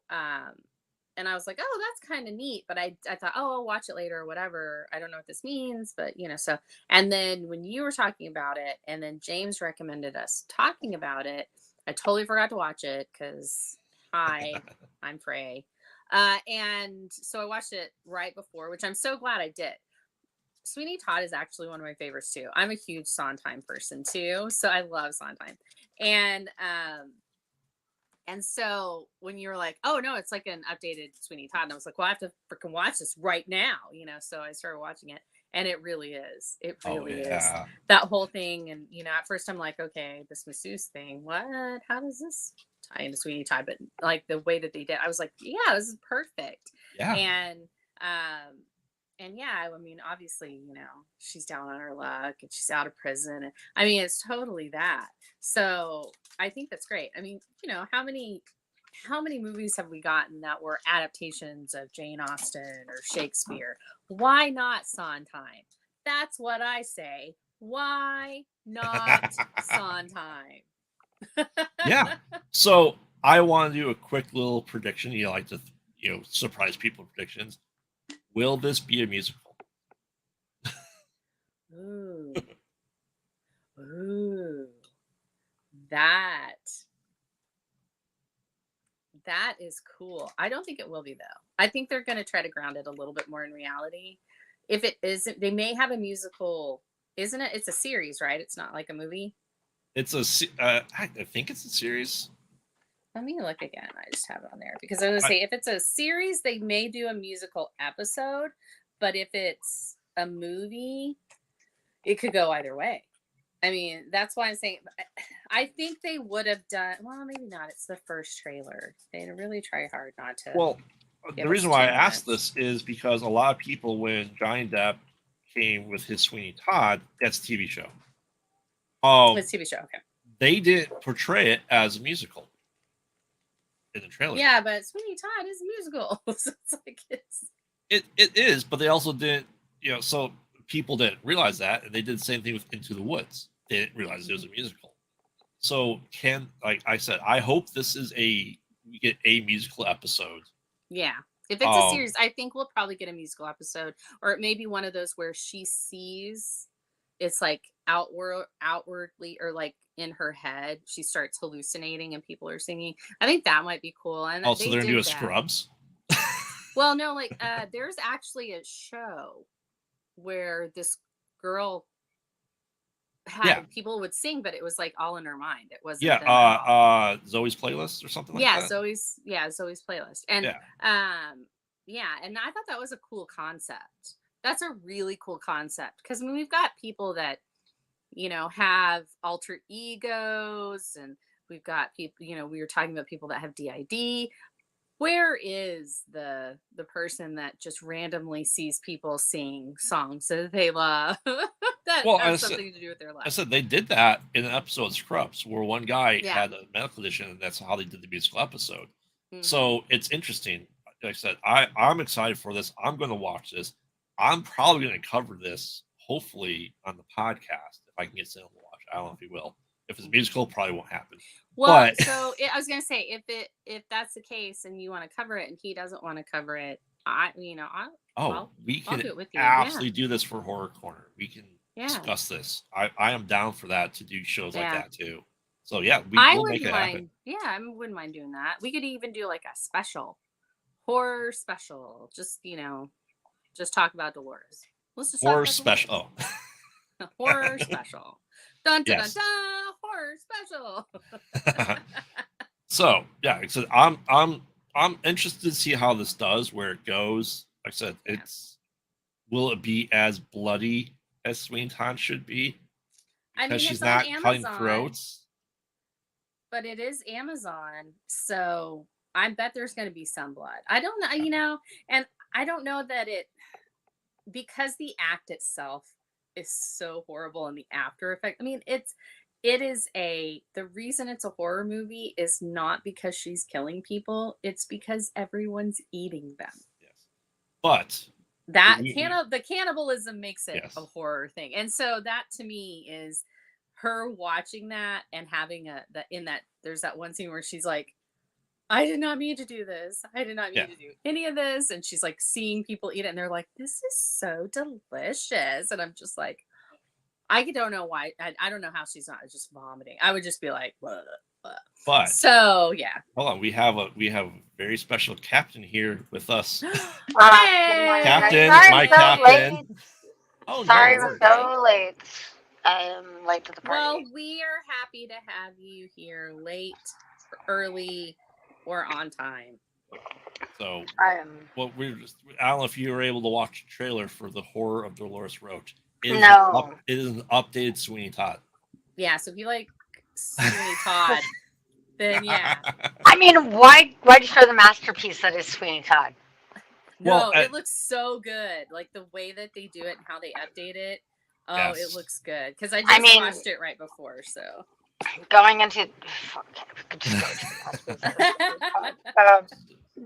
and I was like, oh, that's kind of neat. But I thought, oh, I'll watch it later or whatever. I don't know what this means, but so. And then when you were talking about it, and then James recommended us talking about it, I totally forgot to watch it because I'm Frey. And so I watched it right before, which I'm so glad I did. Sweeney Todd is actually one of my favorites too. I'm a huge Sondheim person too, so I love Sondheim. And so when you were like, oh no, it's like an updated Sweeney Todd, and I was like, well, I have to freaking watch this right now, So I started watching it, and it really is. It really is that whole thing. And at first I'm like, okay, this masseuse thing, what? How does this tie into Sweeney Todd? But like the way that they did, I was like, yeah, this is perfect. Yeah. And yeah, I mean, obviously, she's down on her luck and she's out of prison. And I mean, it's totally that. So I think that's great. I mean, how many movies have we gotten that were adaptations of Jane Austen or Shakespeare? Why not Sondheim? That's what I say. Why not Sondheim? Yeah. So I want to do a quick little prediction. You like to, surprise people with predictions. Will this be a musical? Ooh. Ooh. That is cool. I don't think it will be though. I think they're going to try to ground it a little bit more in reality. if it isn't, they may have a musical, isn't it? It's a series, right? It's not like a movie. It's I think it's a series. Let me look again. I just have it on there because I was gonna say if it's a series, they may do a musical episode, but if it's a movie, it could go either way. I mean, that's why I'm saying I think they would have done well, maybe not. It's the first trailer. They really try hard not to. Well, the reason why I asked this is because a lot of people, when Johnny Depp came with his Sweeney Todd, that's a TV show. It's a TV show, okay. They didn't portray it as a musical in the trailer. Yeah, but Sweeney Todd is a musical. So it's like it is, but they also didn't, so people didn't realize that, and they did the same thing with Into the Woods. They didn't realize it was a musical. So like I said, I hope this is we get a musical episode. Yeah. If it's a series, I think we'll probably get a musical episode, or it may be one of those where she sees it's like outwardly, or like in her head, she starts hallucinating and people are singing. I think that might be cool. And also, they're gonna do a Scrubs. Well, no, like there's actually a show where this girl had people would sing, but it was like all in her mind. It wasn't Zoe's Playlist or something like that. Zoe's Playlist. And and I thought that was a cool concept. That's a really cool concept, because I mean, we've got people that have alter egos, and we've got people, we were talking about people that have DID. Where is the person that just randomly sees people sing songs that they love that have something to do with their life? I said they did that in an episode of Scrubs, where one guy had a medical condition, and that's how they did the musical episode. Mm-hmm. So it's interesting. Like I said, I'm excited for this. I'm going to watch this. I'm probably going to cover this, hopefully, on the podcast if I can get someone to watch. I don't know if he will. If it's musical, it probably won't happen. Well, I was gonna say, if that's the case and you want to cover it and he doesn't want to cover it, we can do it with you. Absolutely do this for Horror Corner. We can discuss this. I am down for that, to do shows like that too. So we'll make it happen. Yeah, I wouldn't mind doing that. We could even do like a special horror special. Just just talk about Dolores. Let's just horror special. Horror special. Dun, dun, dun, dun, horror special. So I'm interested to see how this does, where it goes. Like I said, will it be as bloody as Sweeney Todd should be? Because she's not cutting throats. But it is Amazon, so I bet there's going to be some blood. I don't know, and I don't know that because the act itself is so horrible, and the after effect. I mean, the reason it's a horror movie is not because she's killing people. It's because everyone's eating them. Yes. But the cannibalism makes it a horror thing. And so that to me is her watching that and having there's that one scene where she's like, I did not mean to do this. I did not mean to do any of this. And she's like seeing people eat it, and they're like, this is so delicious. And I'm just like, I don't know why. I don't know how she's not just vomiting. I would just be like, blah, blah. But so yeah. Hold on, we have a very special captain here with us. Hey! Captain, my captain. Late. Oh, sorry, we're so late. I am late to the party. Well, we are happy to have you here, late, early, or on time. So I don't know if you were able to watch the trailer for the Horror of Dolores Roach. It is an updated Sweeney Todd. Yeah, so if you like Sweeney Todd, then yeah. I mean, why destroy the masterpiece that is Sweeney Todd? No, it looks so good. Like the way that they do it and how they update it. Oh, it looks good. Because I watched it right before, so. Going into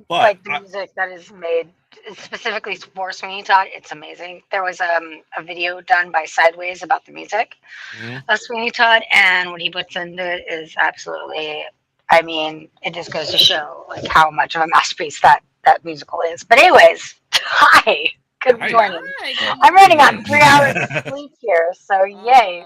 like the music that is made specifically for Sweeney Todd, it's amazing. There was a video done by Sideways about the music of Sweeney Todd, and what he puts into it is absolutely, I mean, it just goes to show like how much of a masterpiece that musical is. But anyways, hi, good morning. I'm running on 3 hours of sleep here, so yay.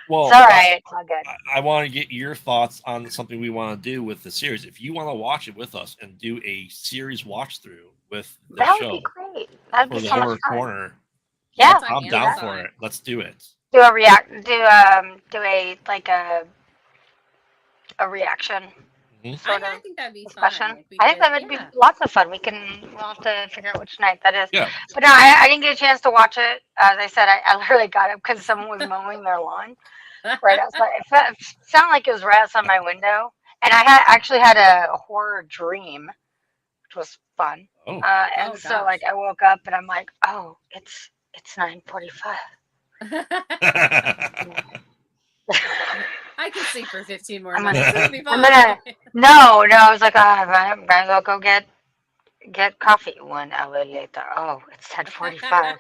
Well, it's all right. It's all good. I want to get your thoughts on something we want to do with the series. If you want to watch it with us and do a series watch through with the show, would be great. That'd be so much fun. Corner, Yeah, It's on I'm down Amazon. for it. Let's do it. do a react, do a like a reaction sort I of think that'd be discussion. fun if we I think could. that would be Yeah. lots of fun. We'll have to figure out which night that is. Yeah. But no, I didn't get a chance to watch it. As I said, I literally got up because someone was mowing their lawn right outside. It sounded like it was right outside my window, and I actually had a horror dream, which was fun. Oh. And Oh, so like gosh. I woke up and I'm like, oh, it's 9:45. I can sleep for 15 more I'm minutes. gonna, It'll be I'm fine. gonna. No, I was like, I might as well go get coffee. 1 hour later, oh, it's 10:45.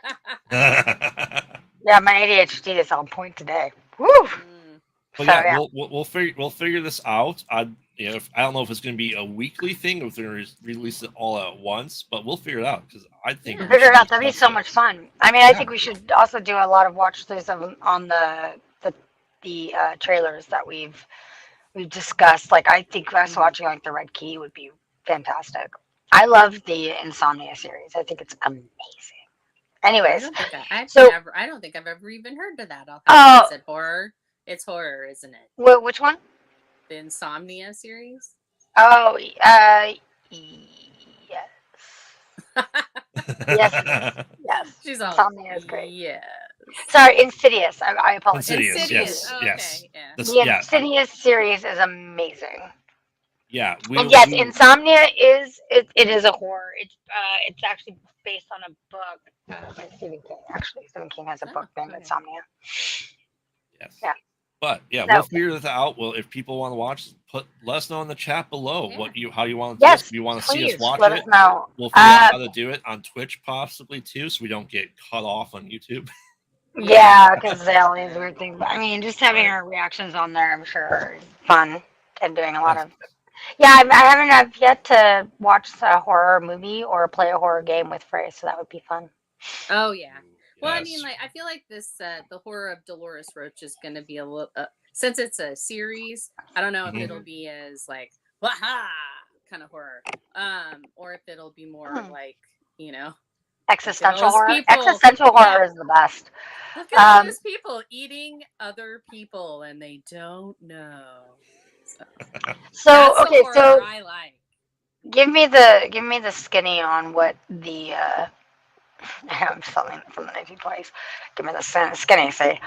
Yeah, my ADHD is on point today. Woo! Mm. But So yeah, yeah, we'll figure this out. I don't know if it's going to be a weekly thing or if they're going to release it all at once, but we'll figure it out because I think Yeah. we figure should it out. That'd be discuss so it. much fun. I mean, I Yeah. think we should also do a lot of watch throughs on the trailers that we've discussed. Like, I think us watching like the Red Key would be fantastic. I love the Insomnia series. I think it's amazing. I Anyways, don't think so I don't think I've ever even heard of that. oh, Is it horror? It's horror, isn't it? which one? The Insomnia series. Oh, yes. Yes, it is. Yes. She's all Insomnia is great. yeah. Sorry, Insidious. I apologize. Insidious, Insidious. yes, Oh, yes. okay. Yeah. This, The yeah, Insidious series is amazing. yeah. And yes, Insomnia it is a horror. It's actually based on a book by Stephen King. Actually, Stephen King has a book named okay. Insomnia. Yes. Yeah. But yeah, So- we'll figure this out. Well, if people want to watch, let us know in the chat below Yeah. how you want to do Yes, this. If you want to see please us watch let it, us know. we'll figure out how to do it on Twitch possibly too, so we don't get cut off on YouTube. Yeah, because they all these weird things. But I mean, just having our reactions on there, I'm sure, is fun. And doing a lot of. Yeah, I've yet to watch a horror movie or play a horror game with Frey, so that would be fun. Oh yeah. Well, I Yes. mean, like I feel like this the Horror of Dolores Roach is going to be a little since it's a series. I don't know if it'll be as like waha kind of horror, or if it'll be more like Existential those horror. people- Existential horror yeah. is the best. look at all those people eating other people and they don't know. So That's the okay, horror so I like. give me the skinny on what the I'm something from the 1920s. Give me the skinny. Say,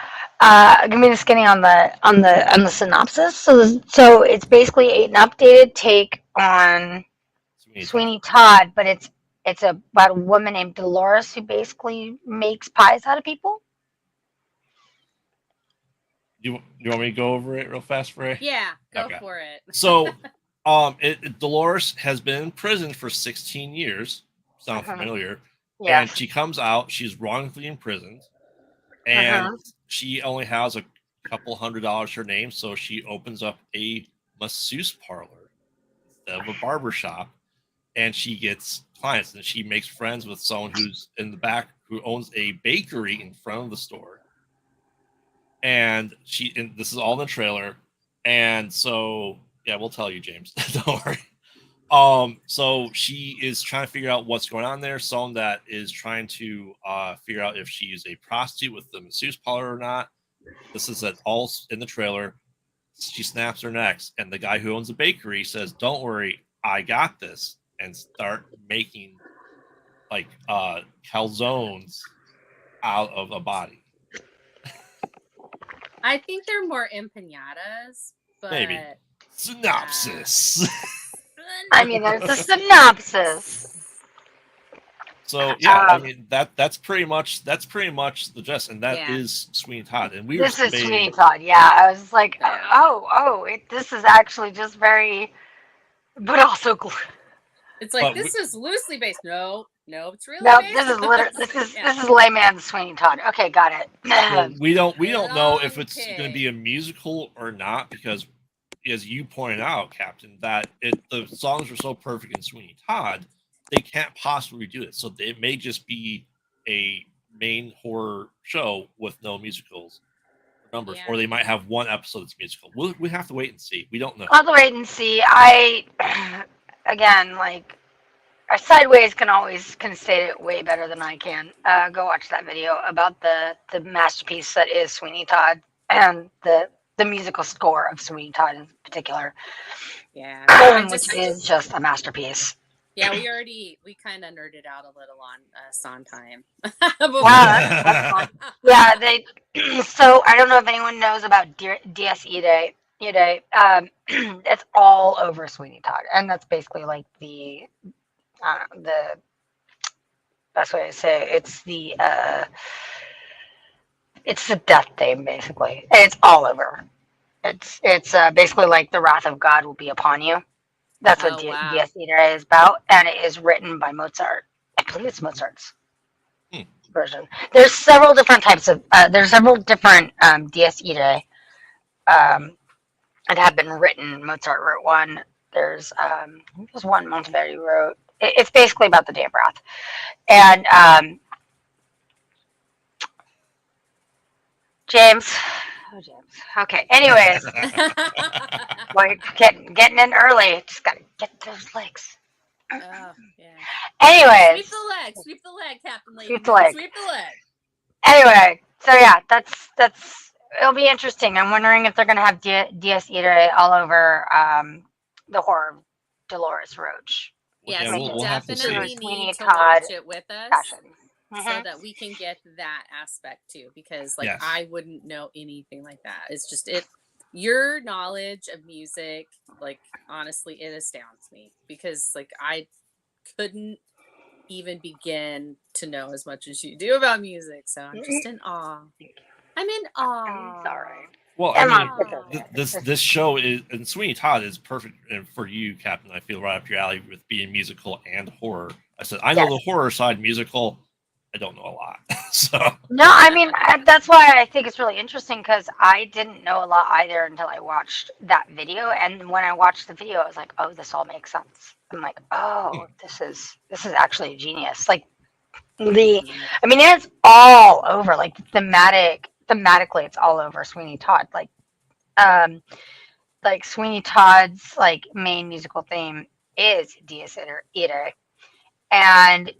give me the skinny on the synopsis. So it's basically an updated take on Sweeney Todd, but it's about a woman named Dolores who basically makes pies out of people. You want me to go over it real fast, Frey? Yeah, go Okay. for it. So, Dolores has been in prison for 16 years. Sound familiar? Yeah. And she comes out. She's wrongfully imprisoned, and she only has a couple $100 her name. So she opens up a masseuse parlor instead of a barber shop, and she gets clients. And she makes friends with someone who's in the back who owns a bakery in front of the store. And this is all in the trailer. And so, yeah, we'll tell you, James. Don't worry. So she is trying to figure out what's going on there. Someone that is trying to figure out if she's a prostitute with the masseuse parlor or not. This is all in the trailer. She snaps her neck, and the guy who owns the bakery says, "Don't worry, I got this," and start making like calzones out of a body. I think they're more empanadas, but Maybe. Synopsis. I mean, there's a synopsis. So yeah, I mean that's pretty much the gist, and that Yeah. is Sweeney Todd. And This is Sweeney Todd. Yeah, I was like, this is actually just very, but also. It's like But this is loosely based. No, it's really No, based this is on literally this is layman Sweeney Todd. Okay, got it. well, we don't know if it's Okay. going to be a musical or not, because as you pointed out, Captain, that the songs are so perfect in Sweeney Todd, they can't possibly do it. So it may just be a main horror show with no musicals or numbers, or they might have one episode that's musical. We have to wait and see. We don't know. I'll have to wait and see. Again, like, Sideways can state it way better than I can. Go watch that video about the masterpiece that is Sweeney Todd and the musical score of Sweeney Todd in particular. Yeah, which is just a masterpiece. Yeah, we kind of nerded out a little on Sondheim. Wow, that's fun. Yeah, they. So I don't know if anyone knows about DS Ide. It's all over Sweeney Todd, and that's basically like the best way to say it. It's the death theme basically, and it's all over. It's basically like the wrath of God will be upon you. That's what wow. DS Ide is about, and it is written by Mozart. I believe it's Mozart's version. There's several different types of. There's several different DS Ide that have been written. Mozart wrote one. There's one Monteverdi wrote. It's basically about the day of wrath, and James. Oh, James. Okay. Anyways, we're getting in early. Just gotta get those legs. Oh, yeah. Anyways, sweep the leg, Captain Lady. Sweep the leg. Sweep the leg. Anyway, so yeah, that's it'll be interesting. I'm wondering if they're gonna have DS Ide all over the Horror of Dolores Roach. Yes, Yeah, we we'll have to see. definitely Sweeney need to Todd watch it with us Passion. so that we can get that aspect too. Because like Yes. I wouldn't know anything like that. It's just your knowledge of music, like honestly, it astounds me because like I couldn't even begin to know as much as you do about music. So I'm just in awe. I'm in awe. It's all right. Well, Come I mean, on, it's okay. this show is, and Sweeney Todd is perfect for you, Captain. I feel right up your alley with being musical and horror. I said I know Yes. the horror side, musical. I don't know a lot, so No, I mean that's why I think it's really interesting because I didn't know a lot either until I watched that video. And when I watched the video, I was like, "Oh, this all makes sense." I'm like, "Oh, this is actually genius." Like it's all over. Like thematically, it's all over Sweeney Todd. Like Sweeney Todd's like main musical theme is Dies Irae, and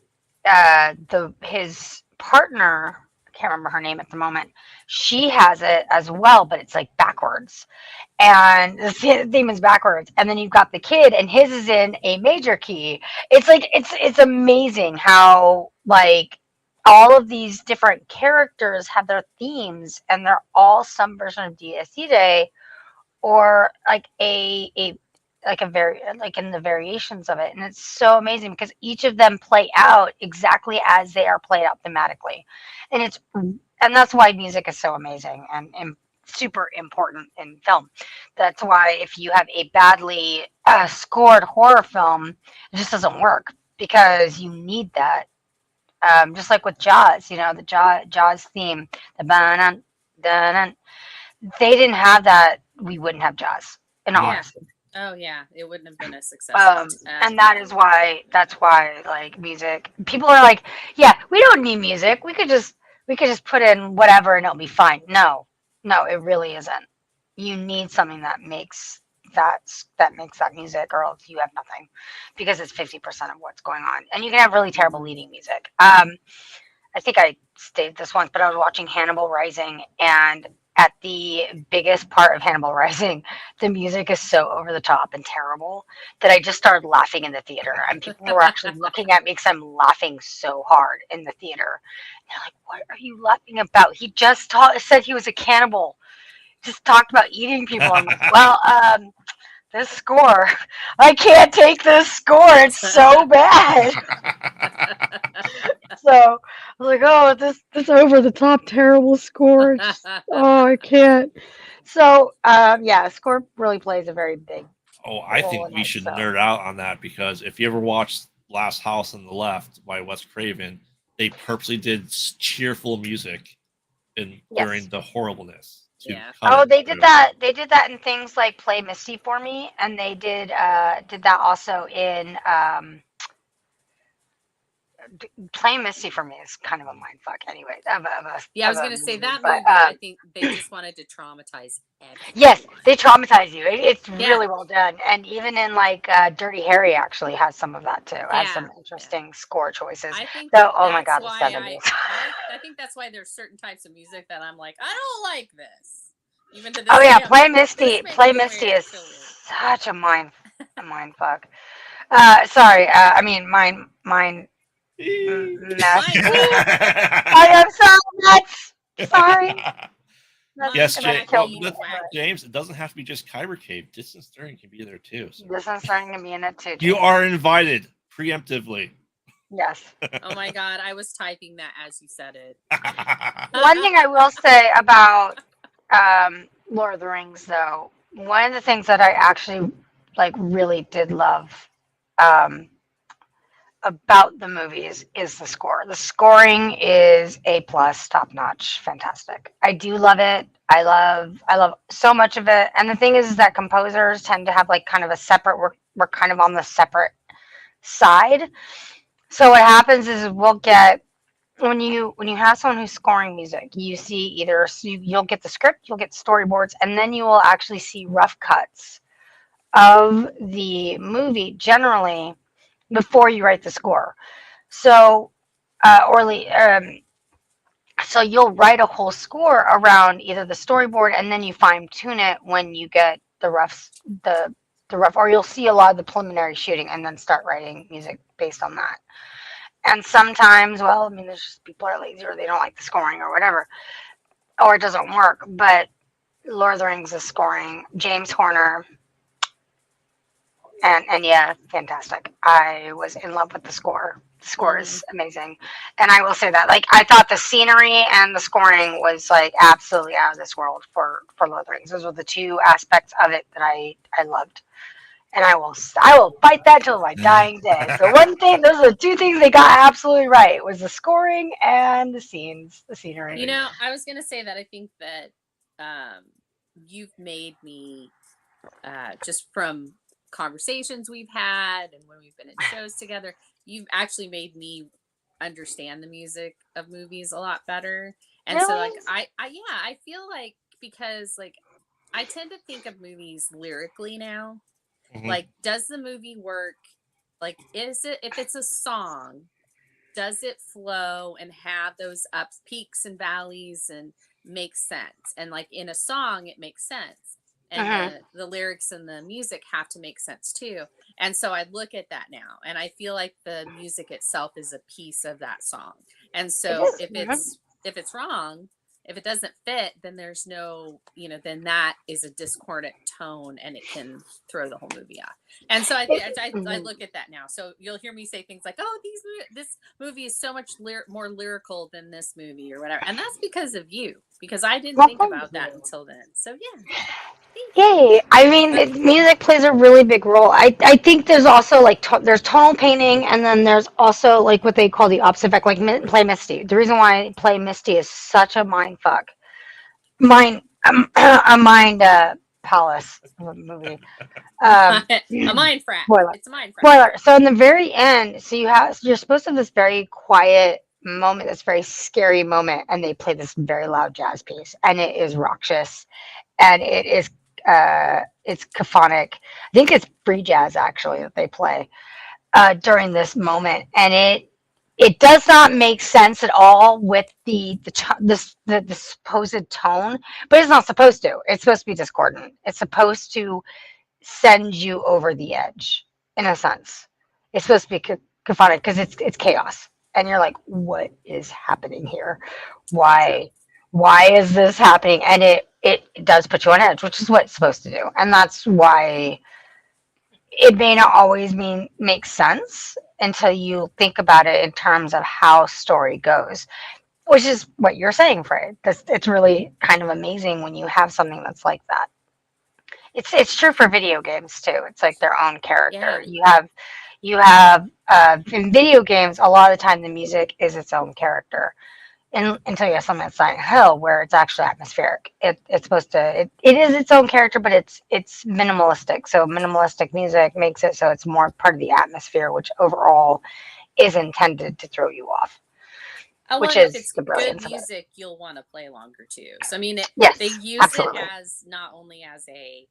his partner, I can't remember her name at the moment, she has it as well, but it's like backwards, and the theme is backwards, and then you've got the kid and his is in a major key. It's like it's amazing how like all of these different characters have their themes and they're all some version of Dies Irae or like a very like in the variations of it, and it's so amazing because each of them play out exactly as they are played out thematically, and that's why music is so amazing and super important in film. That's why if you have a badly scored horror film, it just doesn't work because you need that. Just like with Jaws, the Jaws theme, the ba-dun, dun, they didn't have that, we wouldn't have Jaws. In all honesty. Oh yeah, it wouldn't have been a success. And that's why like music, people are like, yeah, we don't need music. We could just put in whatever and it'll be fine. No, it really isn't. You need something that makes that music, or else you have nothing, because it's 50% of what's going on. And you can have really terrible leading music. I think I stated this once, but I was watching Hannibal Rising, and at the biggest part of Hannibal Rising, the music is so over the top and terrible that I just started laughing in the theater. And people were actually looking at me because I'm laughing so hard in the theater. And they're like, "What are you laughing about? He just said he was a cannibal. Just talked about eating people." I'm like, "Well, this score, I can't take this score. It's so bad." So I was like, "Oh, this over the top terrible score. I can't." So yeah, score really plays a very big. Oh, I think we should nerd out on that, because if you ever watched Last House on the Left by Wes Craven, they purposely did cheerful music during the horribleness. They did that. They did that in things like Play Misty for Me, and they did that also in playing Misty for me is kind of a mind fuck anyway. Yeah, I was gonna say that but, movie. I think they just wanted to traumatize everyone. yes, they traumatize you. It's Yeah. really well done, and even in like Dirty Harry actually has some of that too. Has some interesting score choices. I think So, oh my that's god, the why 70s. I think that's why there's certain types of music that I'm like, I don't like this. Even to this Oh day, yeah, I'm like, this makes Play me Misty weird, is feel weird. such a mind fuck. Sorry, I mean mine mess. Mine I am so nuts. Sorry. Yes, Gonna James. kill Well, me. James, it doesn't have to be just Kyber Cave. Distance Learning can be there too. So. This is starting to be in it too. You James. are invited preemptively. Yes. Oh my god, I was typing that as you said it. One thing I will say about Lord of the Rings, though, one of the things that I actually like really did love about the movies is the score. The scoring is A plus, top notch, fantastic. I do love it. I love so much of it. And the thing is that composers tend to have like kind of a separate. We're kind of on the separate side. So what happens is we'll get when you have someone who's scoring music, you see either you'll get the script, you'll get storyboards, and then you will actually see rough cuts of the movie generally before you write the score. So, so you'll write a whole score around either the storyboard, and then you fine tune it when you get the rough, or you'll see a lot of the preliminary shooting, and then start writing music based on that. And sometimes, well, I mean, there's just people are lazy or they don't like the scoring or whatever, or it doesn't work. But Lord of the Rings is scoring. James Horner, and yeah, fantastic. I was in love with the score. The score is amazing, and I will say that, like, I thought the scenery and the scoring was like absolutely out of this world for Lord of the Rings. Those were the two aspects of it that I loved. And I will fight that till my dying day. So those are the two things they got absolutely right, was the scoring and the scenery. You know, I was gonna say that I think that you've made me just from conversations we've had and when we've been in shows together, you've actually made me understand the music of movies a lot better. And really? So like I feel like, because like I tend to think of movies lyrically now. Mm-hmm. Like, does the movie work? Like, if it's a song, does it flow and have those ups, peaks and valleys and make sense? And like in a song, it makes sense. And the lyrics and the music have to make sense too. And so I look at that now, and I feel like the music itself is a piece of that song. And so if it's wrong, if it doesn't fit, then there's no, then that is a discordant tone, and it can throw the whole movie off. And so I look at that now. So you'll hear me say things like, "Oh, this movie is so much more lyrical than this movie," or whatever. And that's because of you, because I didn't think about that until then. So yeah. Yay! I mean, music plays a really big role. I think there's also like there's tonal painting, and then there's also like what they call the opposite effect, like Play Misty. The reason why Play Misty is such a mind fuck, a mind palace movie. A mind frat. Spoiler. It's a mind frat. Spoiler. So in the very end, you're supposed to have this very quiet moment, this very scary moment, and they play this very loud jazz piece, and it is raucous, and it is it's cacophonic. I think it's free jazz actually that they play during this moment, and it does not make sense at all with the supposed tone, but it's not supposed to. It's supposed to be discordant. It's supposed to send you over the edge in a sense. It's supposed to be cacophonic because it's chaos, and you're like, what is happening here? Why is this happening? And it does put you on edge, which is what it's supposed to do. And that's why it may not always make sense until you think about it in terms of how story goes, which is what you're saying, Fred. It's really kind of amazing when you have something that's like that. It's true for video games too. It's like their own character. Yeah. You have in video games, a lot of the time the music is its own character. Until you have something like Silent Hill, where it's actually atmospheric. It's supposed to. It is its own character, but it's minimalistic. So minimalistic music makes it so it's more part of the atmosphere, which overall is intended to throw you off, which if is it's the good brilliance of it. music, you'll want to play longer too. So I mean, Yes, they use absolutely. it as not only as a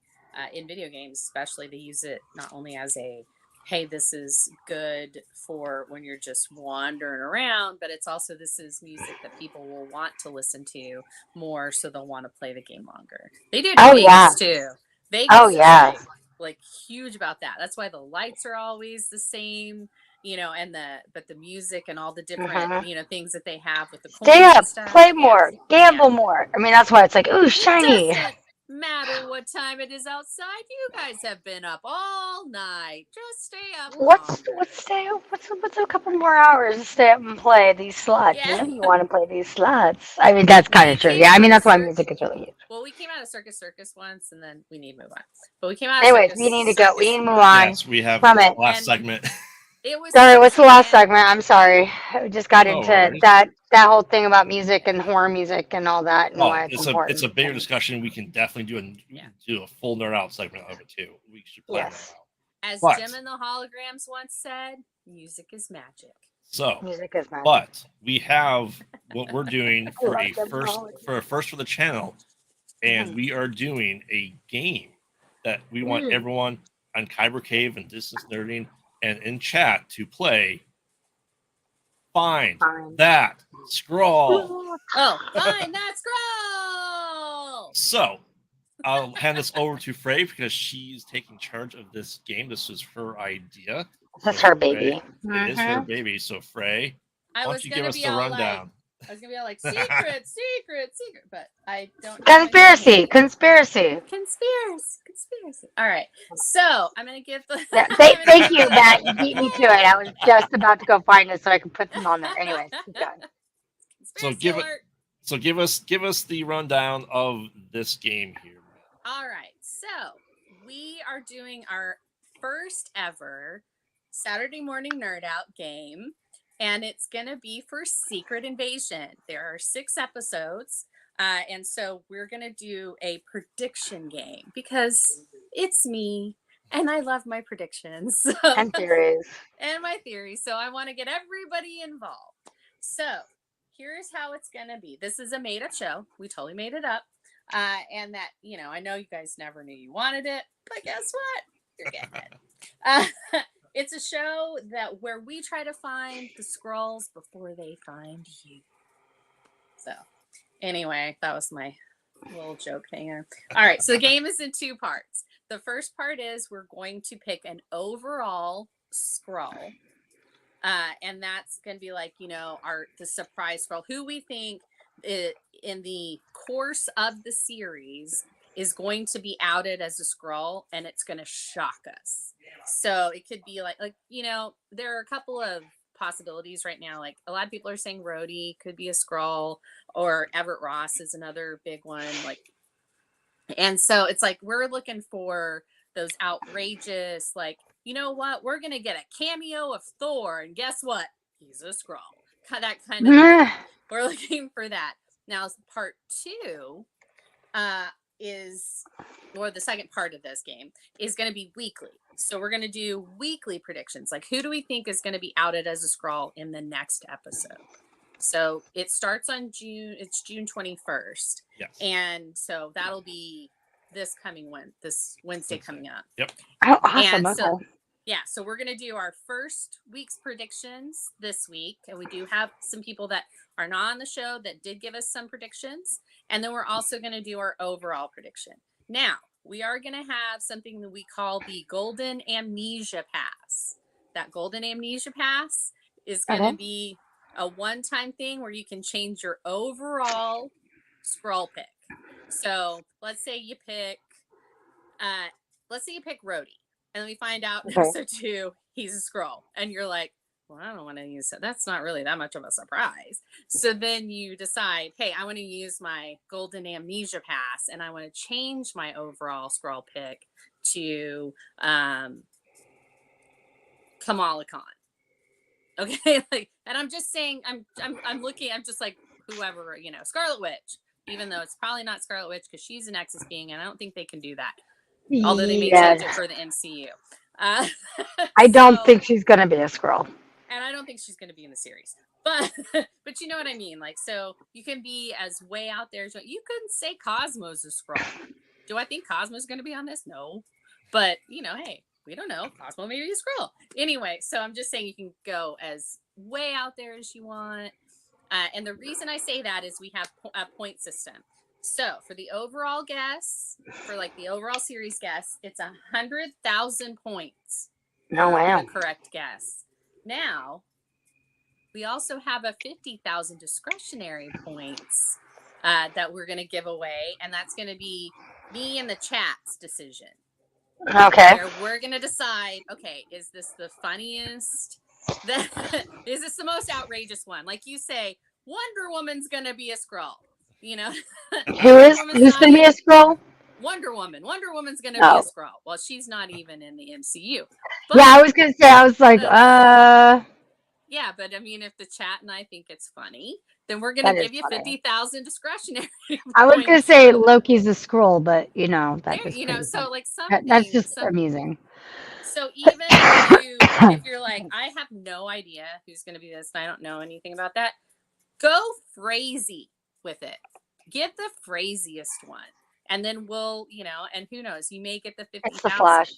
in video games, especially they use it not only as a hey, this is good for when you're just wandering around, but it's also this is music that people will want to listen to more, so they'll want to play the game longer. They do it in Vegas too. Vegas is like huge about that. That's why the lights are always the same, you know, and the music and all the different you know things that they have with the coins Stay up, and stuff. play more, gamble more. I mean, that's why it's like, ooh, shiny. It doesn't matter what time it is outside. You guys have been up all night. Just stay up longer. Let's stay up. What's a couple more hours to stay up and play these slots? Yeah. You want to play these slots? I mean, that's kind of true. Yeah, I mean, that's why music is really huge. Well, we came out of Circus once, and then we need to move on. But we came out. Anyways, we need to go. We need to move on. Yes, we have from it. Last segment. It was sorry. What's the last segment? I'm sorry. We just got into that whole thing about music and horror music and all that, and why it's important. It's a bigger discussion. We can definitely do a full nerd out segment of it too. We should plan that out. As Jim and the Holograms once said, music is magic. So, music is magic. But we have what we're doing for a first for the channel, and we are doing a game that we want everyone on Kyber Cave and Distance Nerding and in chat to play. Find that scroll. Oh, find that scroll. So I'll hand this over to Frey because she's taking charge of this game. This is her idea. That's her baby. It is her baby. So Frey, why don't you give us the rundown? I was gonna be all like secret, but I don't. Conspiracy. All right, so I'm gonna give the. Thank you, Matt. You beat me to it. I was just about to go find it so I could put them on there. Anyways, keep going. So give us the rundown of this game here. All right, so we are doing our first ever Saturday morning nerd out game. And it's going to be for Secret Invasion. There are 6 episodes. And so we're going to do a prediction game because it's me and I love my predictions. And theories. And my theories. So I want to get everybody involved. So here's how it's going to be. This is a made up show. We totally made it up. And that, you know, I know you guys never knew you wanted it, but guess what? You're getting it. It's a show where we try to find the Skrulls before they find you. So, anyway, that was my little joke hanger. All right, so the game is in 2 parts. The first part is we're going to pick an overall Skrull, and that's going to be like, you know, the surprise Skrull, who we think in the course of the series is going to be outed as a Skrull, and it's going to shock us. So it could be like, you know, there are a couple of possibilities right now. Like a lot of people are saying Rhodey could be a Skrull, or Everett Ross is another big one. Like, and so it's like, we're looking for those outrageous, like, you know what? We're going to get a cameo of Thor, and guess what? He's a Skrull. That kind of thing. We're looking for that. Now, part 2, the second part of this game is going to be weekly. So we're going to do weekly predictions. Like, who do we think is going to be outed as a Skrull in the next episode? So it starts on it's June 21st. Yes. And so that'll be this Wednesday coming up. Yep. Oh, awesome. And so, yeah, so we're going to do our first week's predictions this week. And we do have some people that are not on the show that did give us some predictions. And then we're also going to do our overall prediction. Now, we are going to have something that we call the Golden Amnesia Pass. That Golden Amnesia Pass is going to be a one-time thing where you can change your overall Skrull pick. So let's say you pick Rhodey, and then we find out in episode 2 he's a Skrull, and you're like, well, I don't want to use it. That's not really that much of a surprise. So then you decide, hey, I want to use my Golden Amnesia Pass, and I want to change my overall Skrull pick to Kamala Khan. Okay, like, and I'm just saying, I'm looking, I'm just like, whoever, you know, Scarlet Witch, even though it's probably not Scarlet Witch because she's a Nexus being, and I don't think they can do that. Although they may change it for the MCU. I don't think she's going to be a Skrull. And I don't think she's going to be in the series, but but you know what I mean. Like, so you can be as way out there as you couldn't say Cosmo's a Skrull. Do I think Cosmo's going to be on this? No, but you know, hey, we don't know. Cosmo may be a Skrull anyway. So I'm just saying you can go as way out there as you want. And the reason I say that is we have a point system. So for the overall guess, for like the overall series guess, it's 100,000 points No, for wow. the correct guess. Now, we also have a 50,000 discretionary points that we're going to give away, and that's going to be me and the chat's decision. Okay. Where we're going to decide, okay, is this the funniest? Is this the most outrageous one? Like you say, Wonder Woman's going to be a Skrull. You know, Who's going to be a Skrull? Wonder Woman. Wonder Woman's going to be a Skrull. Well, she's not even in the MCU. But, yeah, I was going to say, I was like, yeah, but I mean, if the chat and I think it's funny, then we're going to give you 50,000 discretionary. I was going to say Loki's a Skrull, but you know, so like that's just amusing. So even if you're like, I have no idea who's going to be this, and I don't know anything about that, go crazy with it. Get the craziest one, and then we'll, and who knows, you may get the 50,000. It's the Flash.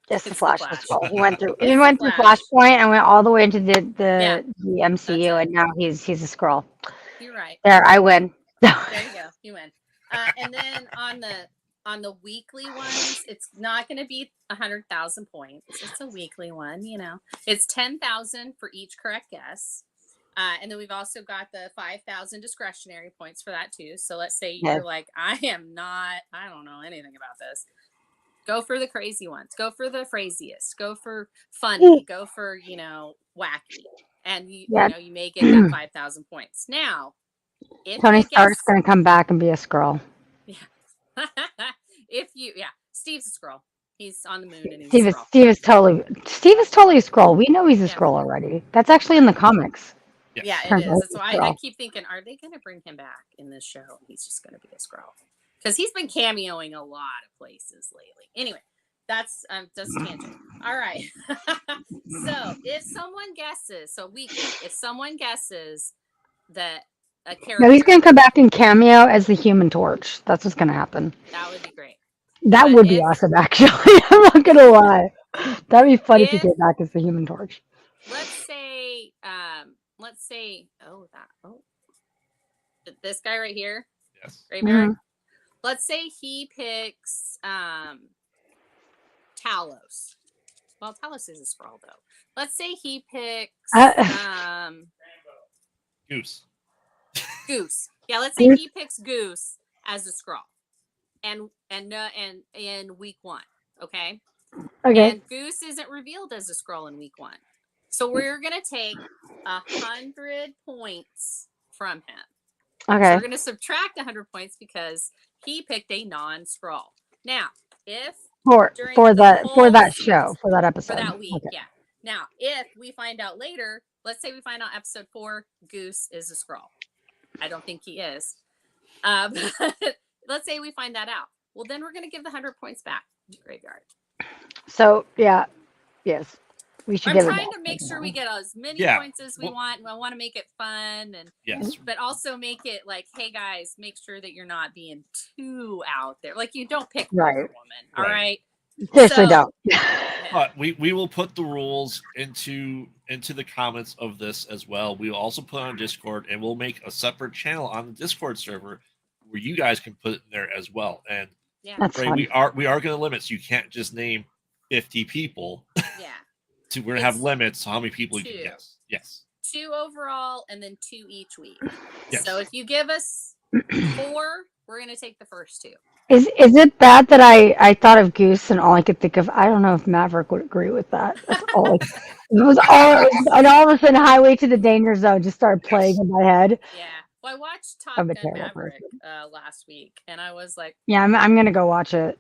It's the Flash. He went through Flashpoint and went all the way into the MCU, and now he's a Skrull. You're right. There, I win. There you go. You win. And then on the weekly ones, it's not going to be 100,000 points. It's a weekly one. It's 10,000 for each correct guess. And then we've also got the 5,000 discretionary points for that too. So let's say you're like, I don't know anything about this. Go for the crazy ones. Go for the craziest. Go for funny. Go for, wacky. And you may get that 5,000 points. Now, if Tony Stark's going to come back and be a Skrull. Yeah. Steve's a Skrull. He's on the moon and he's a Skrull. Steve is totally a Skrull. We know he's a Skrull already. That's actually in the comics. Yeah, it is. That's why I keep thinking, are they going to bring him back in this show? He's just going to be a Skrull. Because he's been cameoing a lot of places lately. Anyway, that's tangent. All right. So if someone guesses, if someone guesses that a character, no, he's going to come back and cameo as the Human Torch. That's what's going to happen. That would be great. That would be awesome, actually. I'm not going to lie. That'd be funny if he came back as the Human Torch. Let's say, this guy right here. Yes. Right, Barrett? Let's say he picks Talos. Well, Talos is a Skrull, though. Let's say he picks Goose. Goose. Yeah, let's say he picks Goose as a Skrull, and in week 1, okay. Okay. And Goose isn't revealed as a Skrull in week 1, so we're gonna take 100 points from him. Okay. So we're gonna subtract 100 points because he picked a non-Skrull. Now, if for that episode, for that week, yeah. Now, if we find out later, let's say we find out episode 4, Goose is a Skrull. I don't think he is. But let's say we find that out. Well, then we're gonna give the 100 points back to Graveyard. So yes, we should. I'm trying to make sure we get as many points as we want. I want to make it fun, but also make it like, hey guys, make sure that you're not being too out there. Like, you don't pick Wonder Woman, all right? Seriously, don't. But we will put the rules into the comments of this as well. We will also put on Discord, and we'll make a separate channel on the Discord server where you guys can put it in there as well. And we are going to limit, so you can't just name 50 people. Yeah. We're going to have limits on how many people you can guess. Yes. 2 overall, and then 2 each week. Yes. So if you give us 4, we're going to take the first 2. Is it bad that I thought of Goose and all I could think of? I don't know if Maverick would agree with that. That's all. And all of a sudden, Highway to the Danger Zone just started playing in my head. Yeah. Well, I watched Top Gun Maverick last week, and I was like, yeah, I'm gonna go watch it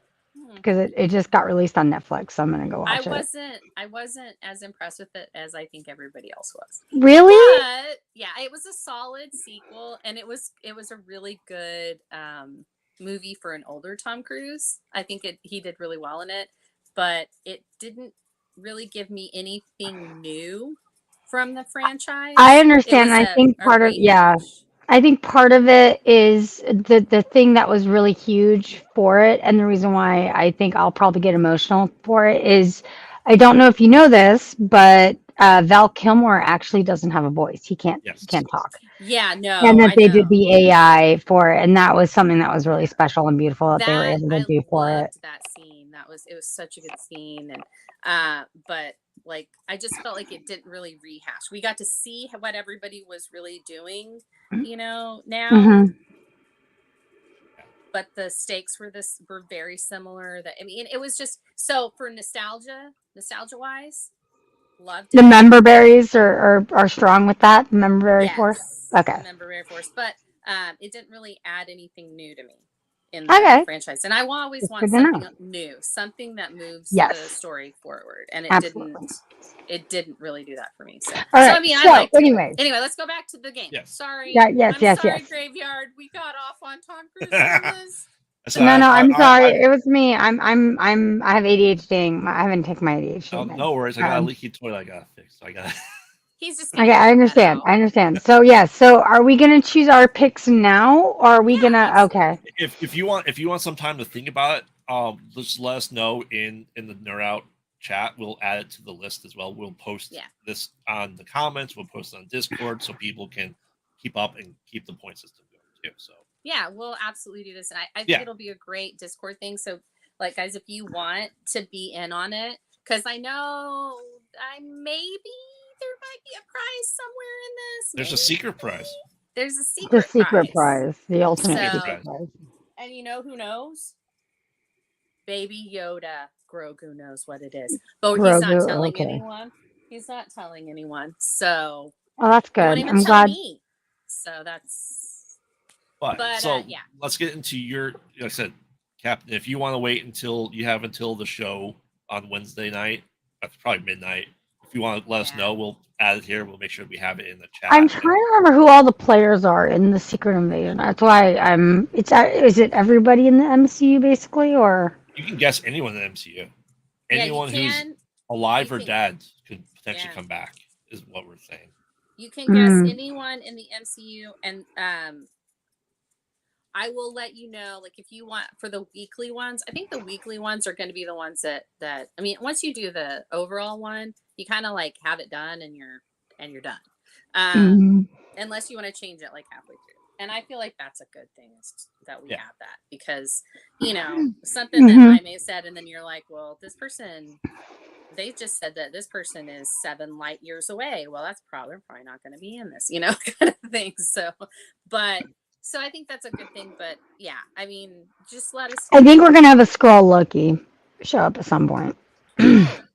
because it just got released on Netflix, so I'm gonna go watch it. I wasn't as impressed with it as I think everybody else was. Really? But yeah, it was a solid sequel, and it was a really good movie for an older Tom Cruise. I think he did really well in it, but it didn't really give me anything new from the franchise. I understand. I think part of I think part of it is the thing that was really huge for it, and the reason why I think I'll probably get emotional for it is I don't know if you know this, but Val Kilmer actually doesn't have a voice. He can't talk. Yeah, no, And that I they know. did the AI for it, and that was something that was really special and beautiful that they were able to do for it. That scene. It was such a good scene, and but like I just felt like it didn't really rehash. We got to see what everybody was really doing, now. But the stakes were very similar. That I mean, it was just so for nostalgia wise, loved it. The member berries are strong with that. The member berry force. Okay. The member berry force, but it didn't really add anything new to me in the franchise. And I always want something new, something that moves the story forward. And it didn't really do that for me. So, I mean, I liked it. Anyway, let's go back to the game. Yes. Sorry. Yes. Graveyard. We got off on Tom Cruise. No, I'm sorry. It was me. I have ADHD. I haven't taken my ADHD. No worries. I got a leaky toilet I gotta fix. He's just okay. I understand. So so are we gonna choose our picks now, or are we gonna? Okay. If you want some time to think about it, just let us know in the Nerd Out chat. We'll add it to the list as well. We'll post this on the comments. We'll post it on Discord so people can keep up and keep the point system going too. So. Yeah, we'll absolutely do this, and I think it'll be a great Discord thing. So, like, guys, if you want to be in on it, because I know maybe there might be a prize somewhere in this. There's a secret prize. There's a secret prize. The ultimate secret prize. And you know who knows? Baby Yoda. Grogu knows what it is. But he's not telling anyone. He's not telling anyone. So. Oh, that's good. I'm glad. Me. So that's. But let's get into your. Like I said, Captain. If you want to wait until the show on Wednesday night, that's probably midnight. If you want to let us know, we'll add it here. We'll make sure we have it in the chat. I'm trying to remember who all the players are in the Secret Invasion. That's why is it everybody in the MCU basically, or you can guess anyone in the MCU. Anyone who's alive or dead could potentially come back, is what we're saying. You can guess anyone in the MCU, and I will let you know, like, if you want for the weekly ones. I think the weekly ones are going to be the ones that I mean, once you do the overall one, you kind of like have it done and you're done. Unless you want to change it like halfway through. And I feel like that's a good thing that we have that, because, something that I may have said, and then you're like, well, this person, they just said that this person is 7 light years away. Well, that's probably not going to be in this, kind of thing. So I think that's a good thing, but yeah, I mean, just let us know. I think we're gonna have a Skrull Loki show up at some point.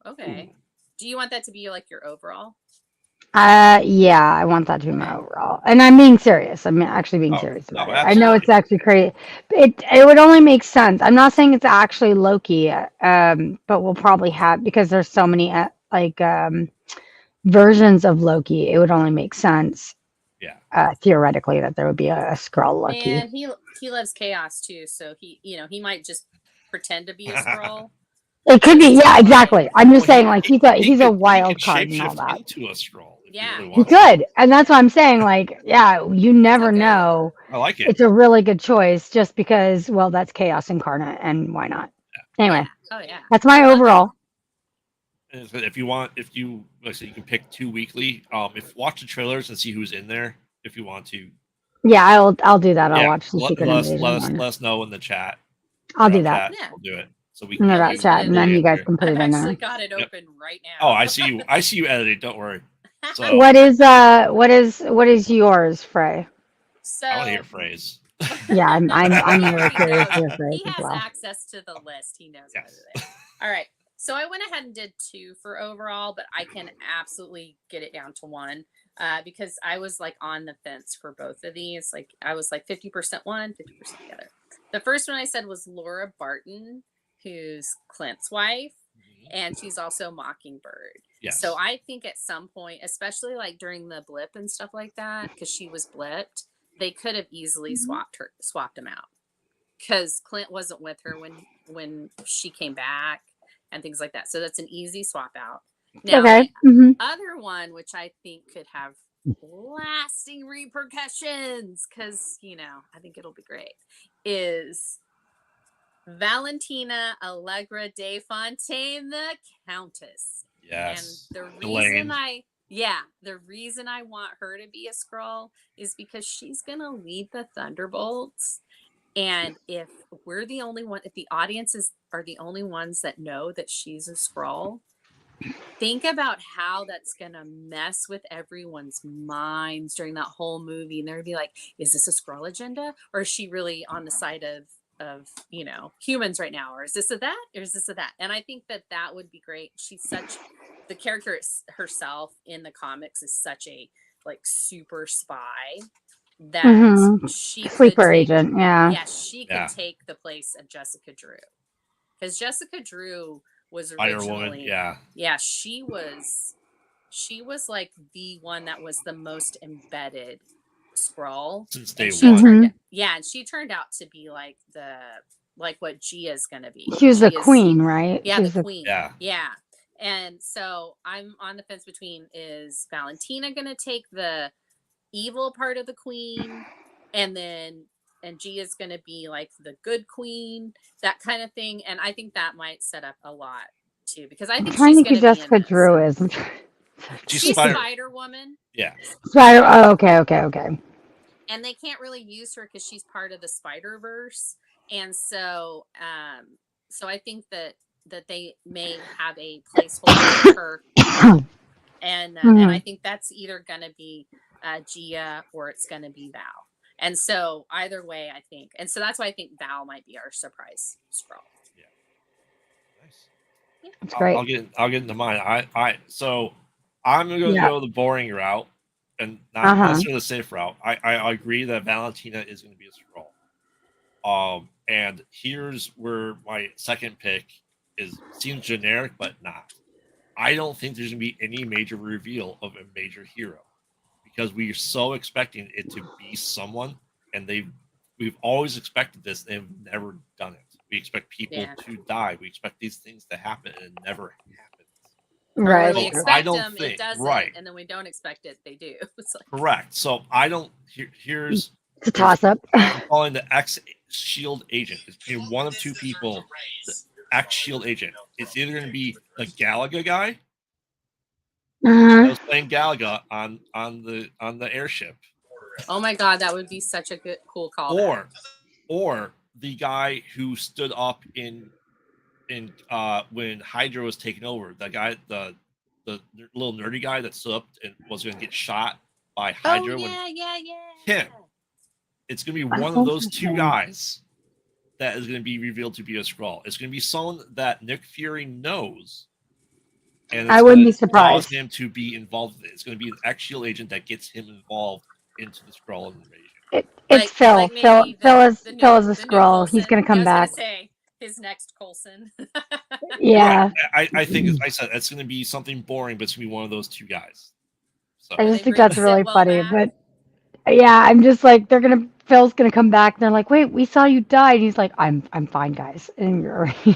Okay. Do you want that to be like your overall? Yeah, I want that to be my overall, and I'm being serious. I'm actually being serious about it. I know it's actually crazy. It would only make sense. I'm not saying it's actually Loki, but we'll probably have, because there's so many versions of Loki. It would only make sense. Yeah. Theoretically, that there would be a Skrull Loki. And he loves chaos too, so he might just pretend to be a Skrull. It could be, yeah, exactly. I'm just saying, like, he's a wild card and all that. Into a Skrull. Yeah, he could, and that's why I'm saying, like, yeah, you never know. I like it. It's a really good choice, just because, well, that's chaos incarnate, and why not? Anyway, that's my overall. If you want, like I said, you can pick 2 weekly. Watch the trailers and see who's in there if you want to. Yeah, I'll do that. I'll watch the Secret Invasion. Let us know in the chat. I'll do that. We'll do it. So we can that chat, and then you guys can put it in there. I actually got it open right now. Oh, I see you. I see you editing. Don't worry. So, what is yours, Frey? So I want to hear Frey's. Yeah, I'm really curious to hear Frey's He as has well. access to the list. He knows what it is. All right. So I went ahead and did 2 for overall, but I can absolutely get it down to 1 because I was like on the fence for both of these. Like I was like 50% one, 50% the other. The first one I said was Laura Barton, who's Clint's wife, and she's also Mockingbird. Yes. So I think at some point, especially like during the blip and stuff like that, because she was blipped, they could have easily swapped them out, because Clint wasn't with her when she came back and things like that. So that's an easy swap out. Now, Okay. the Hmm. other one, which I think could have lasting repercussions, because, I think it'll be great, is Valentina Allegra de Fontaine, the Countess. Yes. And Elaine. the reason I want her to be a Skrull is because she's gonna lead the Thunderbolts. And if we're the only one, if the audiences are the only ones that know that she's a Skrull, think about how that's gonna mess with everyone's minds during that whole movie. And they're gonna be like, is this a Skrull agenda? Or is she really on the side of humans right now? Or is this a that? Or is this a that? And I think that would be great. The character herself in the comics is such a like super spy that she Sleeper could take, agent. Yeah. she could take the place of Jessica Drew. Because Jessica Drew was Spider Woman. originally, she was like the one that was the most embedded Skrull Since day one. one. And she turned out to be like what Gia's gonna be. She was the queen, right? Yeah, the queen. Yeah. And so I'm on the fence between, is Valentina gonna take the evil part of the queen, and Gia's gonna be like the good queen, that kind of thing. And I think that might set up a lot too, because I think I'm trying she's to think gonna who Jessica Drew is. She's Spider Woman. Yeah. Spider. Oh, okay. And they can't really use her because she's part of the Spider-Verse. And so I think that they may have a placeholder for her. And I think that's either gonna be Gia, or it's gonna be Val. And so either way, I think, and so that's why I think Val might be our surprise Skrull. Yeah. Nice. Yeah. That's great. I'll get into mine. So I'm gonna go the boring route and not necessarily the safe route. I agree that Valentina is gonna be a Skrull. And here's where my second pick seems generic, but not. I don't think there's gonna be any major reveal of a major hero, because we're so expecting it to be someone, and we've always expected this. They've never done it. We expect people to die. We expect these things to happen, and it never happens. Right. We expect them, it doesn't, right. And then we don't expect it, they do. It's like, correct. So I don't. Here's it's a toss up. I'm calling the X-Shield agent. It's one of two people. The X-Shield agent. It's either going to be the Galaga guy. I was playing Galaga on the airship. oh my god, that would be such a cool call. Or the guy who stood up in when Hydra was taken over. The guy, the little nerdy guy that stood up and was going to get shot by Hydra. Him. It's going to be one of those two guys that is going to be revealed to be a Skrull. It's going to be someone that Nick Fury knows. And I wouldn't be surprised. Cause him to be involved with it. It's going to be an X-Shield agent that gets him involved into the Skrull invasion. It's Phil. Phil is a Skrull. He's going to come back. I was going to say his next Coulson. Yeah. Right. I think, as I said, it's going to be something boring, but it's going to be one of those two guys. So I just think that's really funny. But yeah, I'm just like, Phil's gonna come back, and they're like, "Wait, we saw you die," and he's like, "I'm fine, guys." And you're he's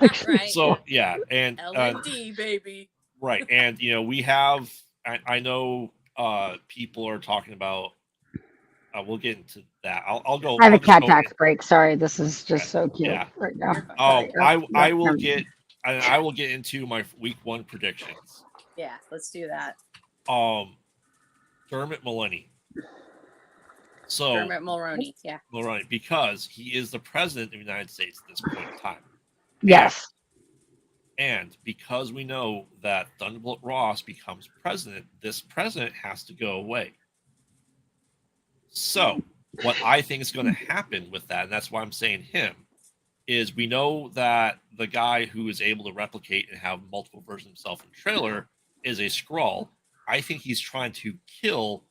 actually right. So yeah, and LND baby. Right, and we have. I know people are talking about. We'll get into that. I'll go. I have a cat tax break. Sorry, this is just so cute right now. I will get into my week 1 predictions. Yeah, let's do that. Dermot Mulroney. So Dermot Mulroney, yeah. Mulroney, because he is the president of the United States at this point in time. Yes. And because we know that Thunderbolt Ross becomes president, this president has to go away. So what I think is going to happen with that, and that's why I'm saying him, is we know that the guy who is able to replicate and have multiple versions of himself in the trailer is a Skrull. I think he's trying to kill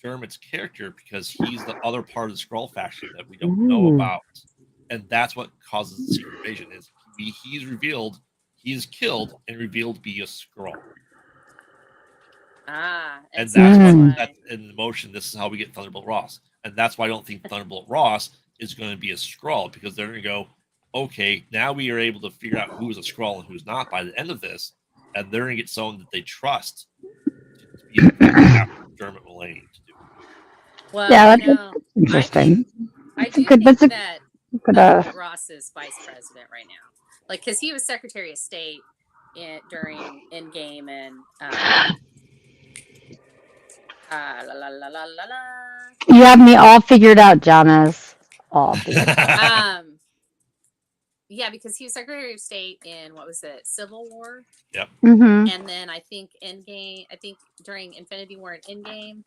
Dermot's character because he's the other part of the Skrull faction that we don't know about, and that's what causes the secret invasion. Is he's revealed, he's killed and revealed to be a Skrull. And that's in motion. This is how we get Thunderbolt Ross, and that's why I don't think Thunderbolt Ross is going to be a Skrull, because they're going to go, okay, now we are able to figure out who is a Skrull and who's not by the end of this, and they're going to get someone that they trust to be the pick after Dermot Mullaney to do it. Well, Yeah, you know, interesting. I That's a do good. think That's a that good. Thunderbolt Ross is vice president right now, like because he was Secretary of State during Endgame and la la la la la la. You have me all figured out, Jamas. All figured out. Yeah, because he was Secretary of State in what was it, Civil War? Yep. Mm-hmm. And then I think Endgame. I think during Infinity War and Endgame,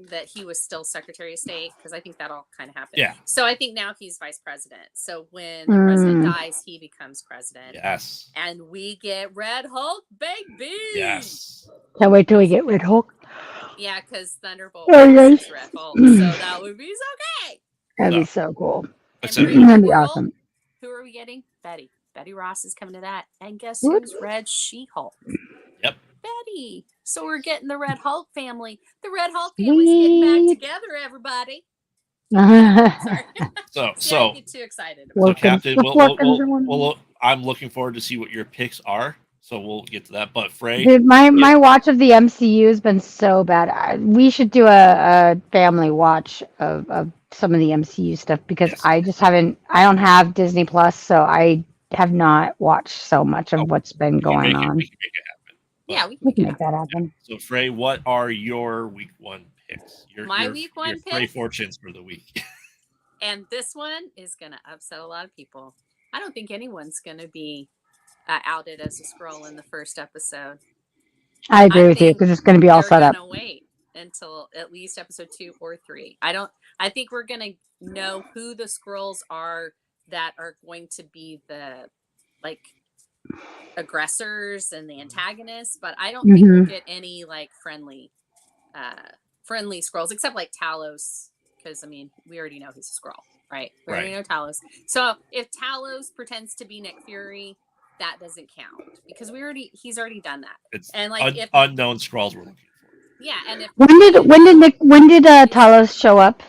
that he was still Secretary of State because I think that all kind of happened. Yeah. So I think now he's vice president. So when the president dies, he becomes president. Yes. And we get Red Hulk, baby. Yes. Can't wait till we get Red Hulk. Yeah, because Thunderbolt yes. is Red Hulk, so that would be so great. That'd be so cool. That'd be awesome. Who are we getting? Betty. Betty Ross is coming to that. And guess who's Red She-Hulk? Yep. Betty. So we're getting the Red Hulk family. The Red Hulk family's getting back together, everybody. Sorry. So I get too excited. So Captain, I'm looking forward to see what your picks are. So we'll get to that. But Frey, dude, my watch of the MCU has been so bad. We should do a family watch of some of the MCU stuff because I just haven't. I don't have Disney Plus, so I have not watched so much of what's been going on. We can make it happen. Yeah, we can make that happen. So Frey, what are your week 1 picks? My week 1 picks? Frey fortunes for the week. And this one is going to upset a lot of people. I don't think anyone's going to be outed as a Skrull in the first episode. I agree with you because it's going to be all set up. They're going to wait until at least episode 2 or 3. I think we're going to know who the Skrulls are that are going to be the aggressors and the antagonists, but I don't think we'll get any friendly Skrulls except Talos. Because, I mean, we already know he's a Skrull, right? We already know Talos. So if Talos pretends to be Nick Fury, that doesn't count. Because he's already done that. It's and if unknown Skrulls we're looking for. Yeah, and if when did Talos show up?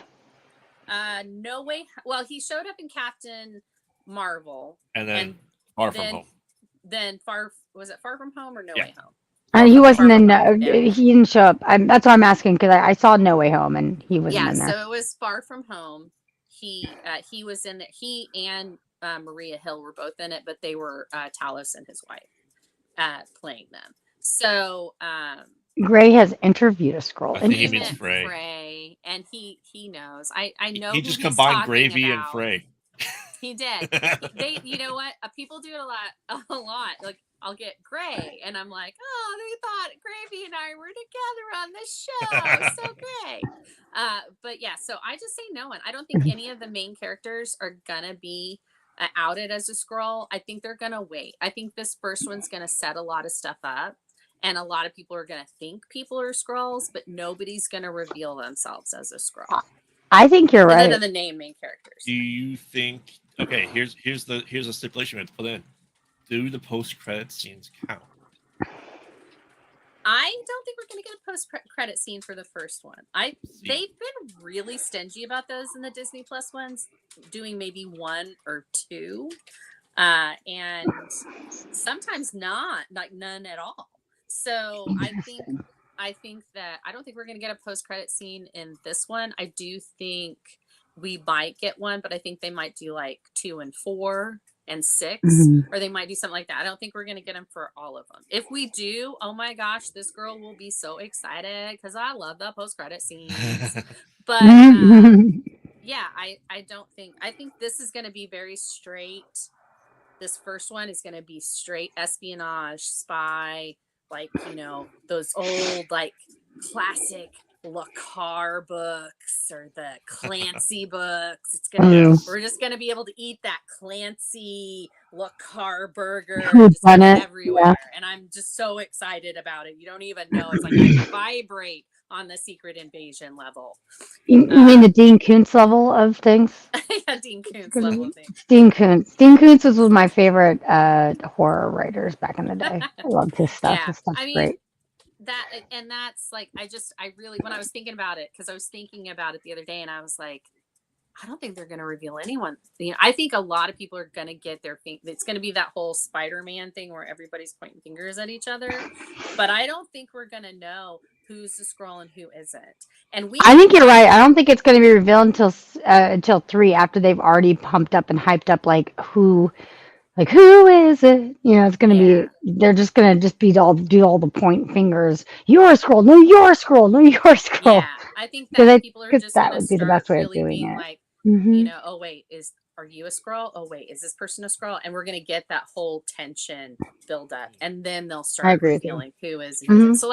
No Way. Well, he showed up in Captain Marvel. And then Far From Home. Then was it Far From Home or No Way Home? He wasn't in. He didn't show up. That's why I'm asking because I saw No Way Home and he wasn't in there. So it was Far From Home. He was in it. He and Maria Hill were both in it, but they were Talos and his wife playing them. So Gray has interviewed a Skrull. I think he means Frey. And he knows. I know. He just combined Gravy and Frey. He did. You know what? People do it a lot. Like I'll get Gray, and I'm like, oh, they thought Gravy and I were together on this show. So great. But yeah, so I just say no one. I don't think any of the main characters are gonna be outed as a Skrull. I think they're gonna wait. I think this first one's gonna set a lot of stuff up, and a lot of people are gonna think people are Skrulls, but nobody's gonna reveal themselves as a Skrull. I think you're right. Other than the main characters. Do you think? Okay, here's a stipulation we have to put in. Do the post-credit scenes count? I don't think we're going to get a post-credit scene for the first one. They've been really stingy about those in the Disney Plus ones, doing maybe 1 or 2, and sometimes not, like none at all. So I think that I don't think we're going to get a post-credit scene in this one. I do think we might get one, but I think they might do 2 and 4 and 6, or they might do something like that. I don't think we're going to get them for all of them. If we do, oh my gosh, this girl will be so excited because I love the post-credit scenes. But yeah, I think this is going to be very straight. This first one is going to be straight espionage, spy, those old classic Le Carre books or the Clancy books. We're just gonna be able to eat that Clancy Le Carre burger everywhere, and I'm just so excited about it. You don't even know. It's like I vibrate on the Secret Invasion level. You mean the Dean Koontz level of things? Yeah, Dean Koontz level of things. Dean Koontz was one of my favorite horror writers back in the day. I loved his stuff. Yeah, his stuff's great. That's I really, when I was thinking about it, because I was thinking about it the other day, and I was like, I don't think they're going to reveal anyone. I think a lot of people are going to get their thing. It's going to be that whole Spider-Man thing where everybody's pointing fingers at each other. But I don't think we're going to know who's the Skrull and who isn't. And I think you're right. I don't think it's going to be revealed until 3, after they've already pumped up and hyped up who is it? It's going to be. They're just going to do all the point fingers. You're a Skrull. No, you're a Skrull. No, you're a Skrull. Yeah, I think that people are just going to be the best way of really doing being it. like, Mm-hmm. oh wait, are you a Skrull? Oh wait, is this person a Skrull? And we're going to get that whole tension build up, and then they'll start revealing who is. And who isn't. So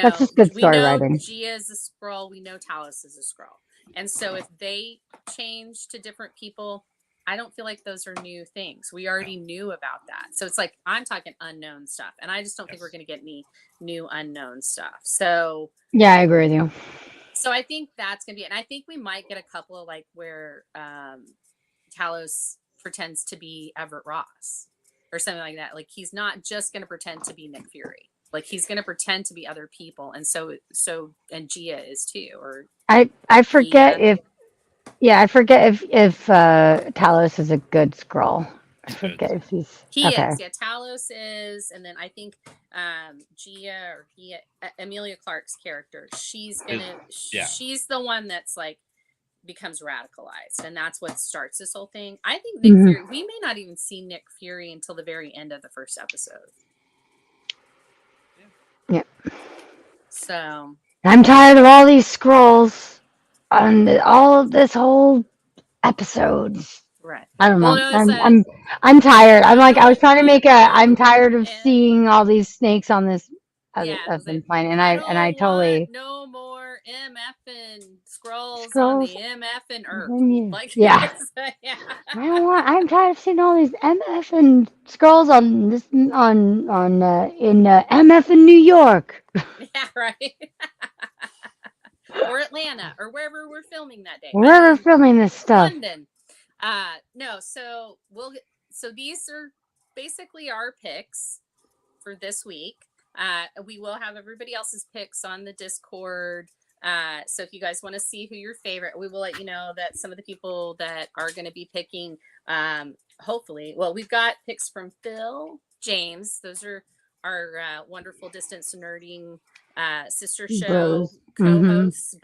that's just good story writing. Gia is a Skrull. We know Talos is a Skrull. And so if they change to different people, I don't feel like those are new things. We already knew about that. So it's like, I'm talking unknown stuff. And I just don't think we're going to get any new unknown stuff. So yeah, I agree with you. So I think that's going to be it. And I think we might get a couple of where Talos pretends to be Everett Ross or something like that. Like, he's not just going to pretend to be Nick Fury. Like, he's going to pretend to be other people. And and Gia is too. Or I forget if Talos is a good Skrull. I forget if he is. Yeah, Talos is, and then I think Gia Emilia Clarke's character, she's the one that's becomes radicalized, and that's what starts this whole thing. I think Nick Fury, we may not even see Nick Fury until the very end of the first episode. Yeah. So I'm tired of all these Skrulls on all of this whole episode. Right. I don't know. I'm tired. I was trying to make I'm tired of seeing all these snakes on this planet, and I totally no more MFing Skrulls on the MFing Earth. I'm tired of seeing all these MFing Skrulls on this in MF in New York. Yeah, right. Or Atlanta, or wherever we're filming that day. Wherever we're filming this stuff. London. No, so these are basically our picks for this week. We will have everybody else's picks on the Discord. So if you guys want to see who your favorite, we will let you know that some of the people that are going to be picking, hopefully, well, we've got picks from Phil, James. Those are our wonderful Distance Nerding sister show co-hosts,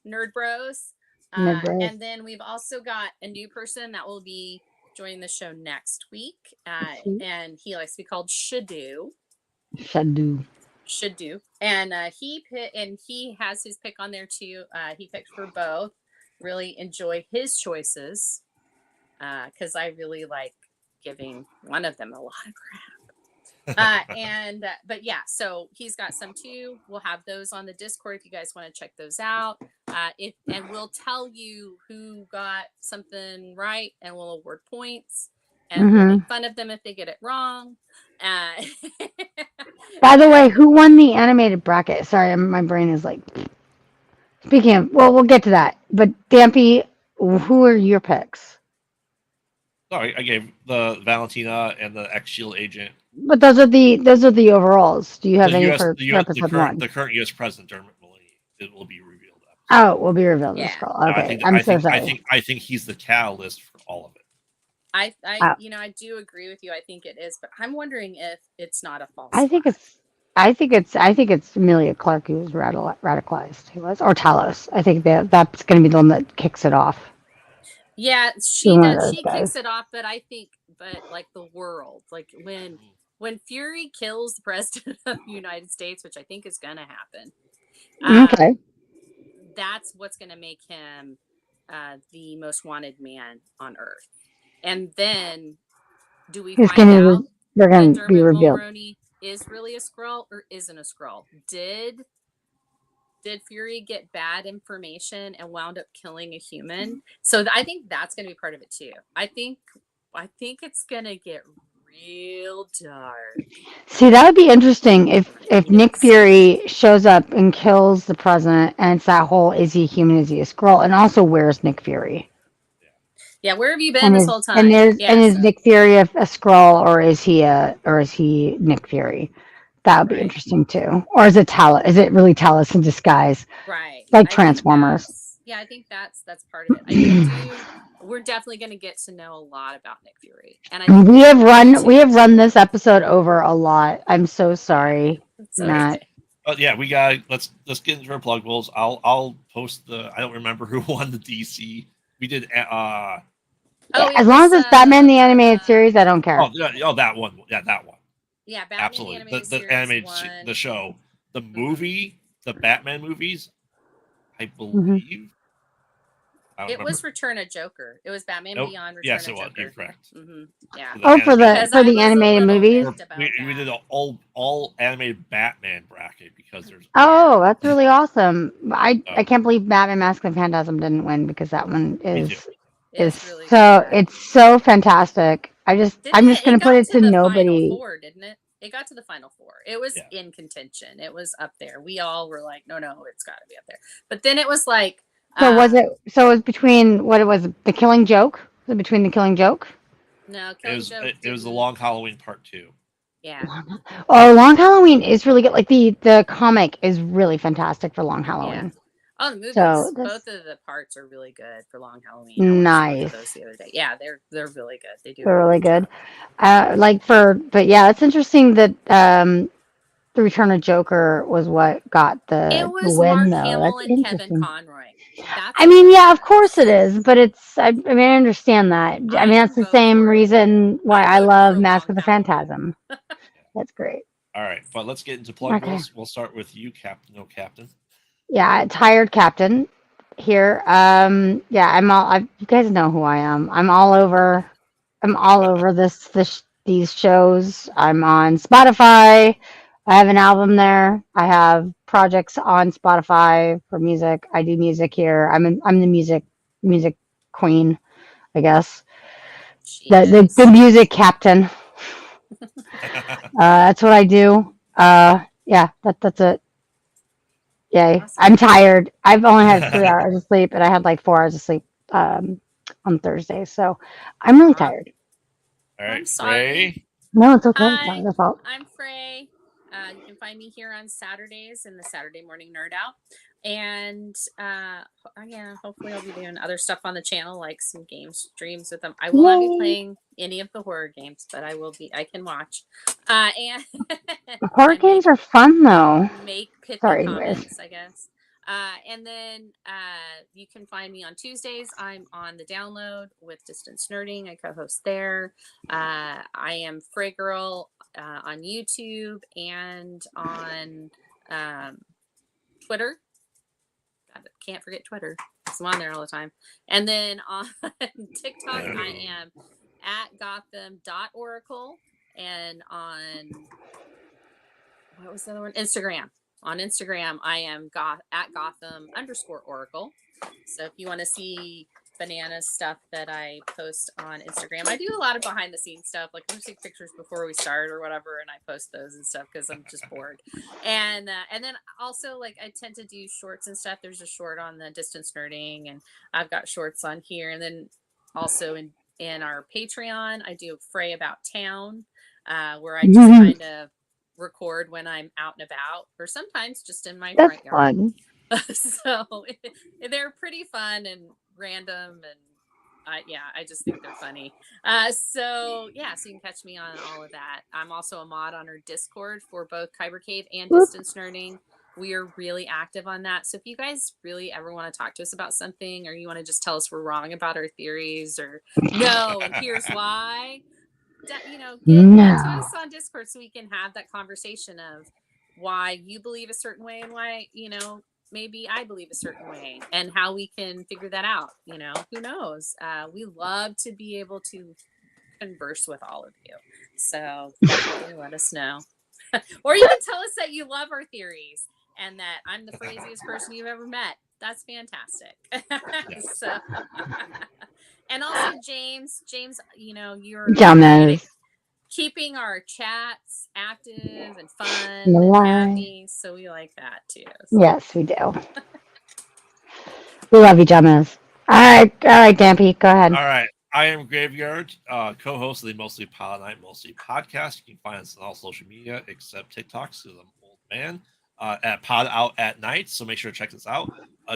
nerd bros. And then we've also got a new person that will be joining the show next week. And he likes to be called Shadu. And he has his pick on there too. He picked for both. Really enjoy his choices because I really like giving one of them a lot of crap. But yeah, so he's got some too. We'll have those on the Discord if you guys want to check those out. And we'll tell you who got something right, and we'll award points, and we'll make fun of them if they get it wrong. By the way, who won the animated bracket? Sorry, my brain is speaking of, well, we'll get to that. But Dampy, who are your picks? Sorry, I gave the Valentina and the X-Shield agent. But those are the overalls. Do you have any for episode 1? The current U.S. president, Dermot Mullaney, it will be revealed. Oh, it will be revealed in the Skrull. Okay, I'm so sorry. I think he's the catalyst for all of it. I do agree with you. I think it is, but I'm wondering if it's not a false. I think it's Emilia Clarke who was radicalized. Who was, or Talos? I think that's going to be the one that kicks it off. Yeah, she does. She kicks it off, but I think, the world, when Fury kills the president of the United States, which I think is going to happen. Okay. That's what's going to make him the most wanted man on Earth. And then, do we find out they're going to be revealed? Mulroney is really a Skrull or isn't a Skrull? Did Fury get bad information and wound up killing a human? So I think that's going to be part of it too. I think it's going to get real dark. See, that would be interesting if Nick Fury shows up and kills the president, and it's that whole, is he human, is he a Skrull? And also, where's Nick Fury? Yeah, where have you been this whole time? Is Nick Fury a Skrull, or is he Nick Fury? That would be interesting too. Or is it Talos? Is it really Talos in disguise? Right. Like Transformers. Yeah, I think that's part of it. I do. We're definitely going to get to know a lot about Nick Fury, and I think We have to- run this episode over a lot. I'm so sorry, it's Matt. okay. But yeah, we got let's get into our pluggables. I'll post the. I don't remember who won the DC. We did. Oh, As long as it's Batman the Animated Series, I don't care. Oh, that one. Yeah, that one. Yeah, Batman Absolutely. the Animated The Series animated won. the show, the movie, the Batman movies. I Mm-hmm. believe. It was Return of Joker. It was Batman Nope. Beyond. Return Yes, of it was. Joker. You're correct. Yeah. For the animated movies. We did an all animated Batman bracket because there's. Oh, that's really awesome. I can't believe Batman Mask of the Phantasm didn't win because that one is really so good. it's so fantastic. I'm just gonna put it to nobody. Final four, didn't it? It got to the final four. It was in contention. It was up there. We all were like, no, it's got to be up there. But then it was like. So was it? So it was between what it was? The Killing Joke? Was it between the Killing Joke? No, Killing Joke. It was the Long Halloween Part 2. Yeah. Oh, Long Halloween is really good. Like the comic is really fantastic for Long Halloween. Yeah. Oh, the movies. So both of the parts are really good for Long Halloween. Nice. Those the other day. Yeah, they're really good. They do. They're really good. But yeah, it's interesting that the Return of Joker was what got the win, Mark though. Hamill That's and interesting. Kevin Conroy. I mean, yeah, of course it is, but it's. I mean, I understand that. I mean, that's the same reason why I love Mask of the Phantasm. That's great. All right, but let's get into pluggables. Okay. We'll start with you, Captain. No, Captain. Yeah, tired Captain here. Yeah, I'm all. You guys know who I am. I'm all over these shows. I'm on Spotify. I have an album there. I have projects on Spotify for music. I do music here. I'm the music queen, I guess. The music captain. That's what I do. Yeah, that's it. Yay. Awesome. I'm tired. I've only had 3 hours of sleep, and I had like 4 hours of sleep on Thursday, so I'm really tired. All right, Frey. No, it's okay. Hi, it's not your fault. I'm Frey. You can find me here on Saturdays in the Saturday Morning Nerd Out. And hopefully I'll be doing other stuff on the channel, like some game streams with them. I will not be playing any of the horror games, but I can watch. And horror games are fun though. Make pithy comments, I guess. And then you can find me on Tuesdays. I'm on the Download with Distance Nerding. I co-host there. I am Frey Girl on YouTube and on Twitter. God, can't forget Twitter. I'm on there all the time. And then on TikTok, I am at Gotham.Oracle, and on what was the other one? Instagram. On Instagram, I am at Gotham_Oracle. So if you want to see bananas stuff that I post on Instagram, I do a lot of behind the scenes stuff, like we take pictures before we start or whatever, and I post those and stuff because I'm just bored. And then also, like, I tend to do shorts and stuff. There's a short on the Distance Nerding, and I've got shorts on here. And then also in our Patreon, I do Frey About Town, where I just kind of record when I'm out and about, or sometimes just in my front yard. So they're pretty fun and random, and I just think they're funny. So you can catch me on all of that. I'm also a mod on our Discord for both Kyber Cave and Distance Nerding. We are really active on that. So if you guys really ever want to talk to us about something, or you want to just tell us we're wrong about our theories, or no, and here's why, get to us on Discord so we can have that conversation of why you believe a certain way and why, maybe I believe a certain way, and how we can figure that out. Who knows? We love to be able to converse with all of you. So definitely let us know. Or you can tell us that you love our theories and that I'm the craziest person you've ever met. That's fantastic. So, and also James, you're keeping our chats active and fun and happy, so we like that too. So. Yes, we do. We love you, Jamas. All right, Dampy, go ahead. All right, I am Graveyard, co-host of the Mostly Pilot Night Mostly podcast. You can find us on all social media except TikTok, because I'm an old man. At Pod Out at Night, so make sure to check us out.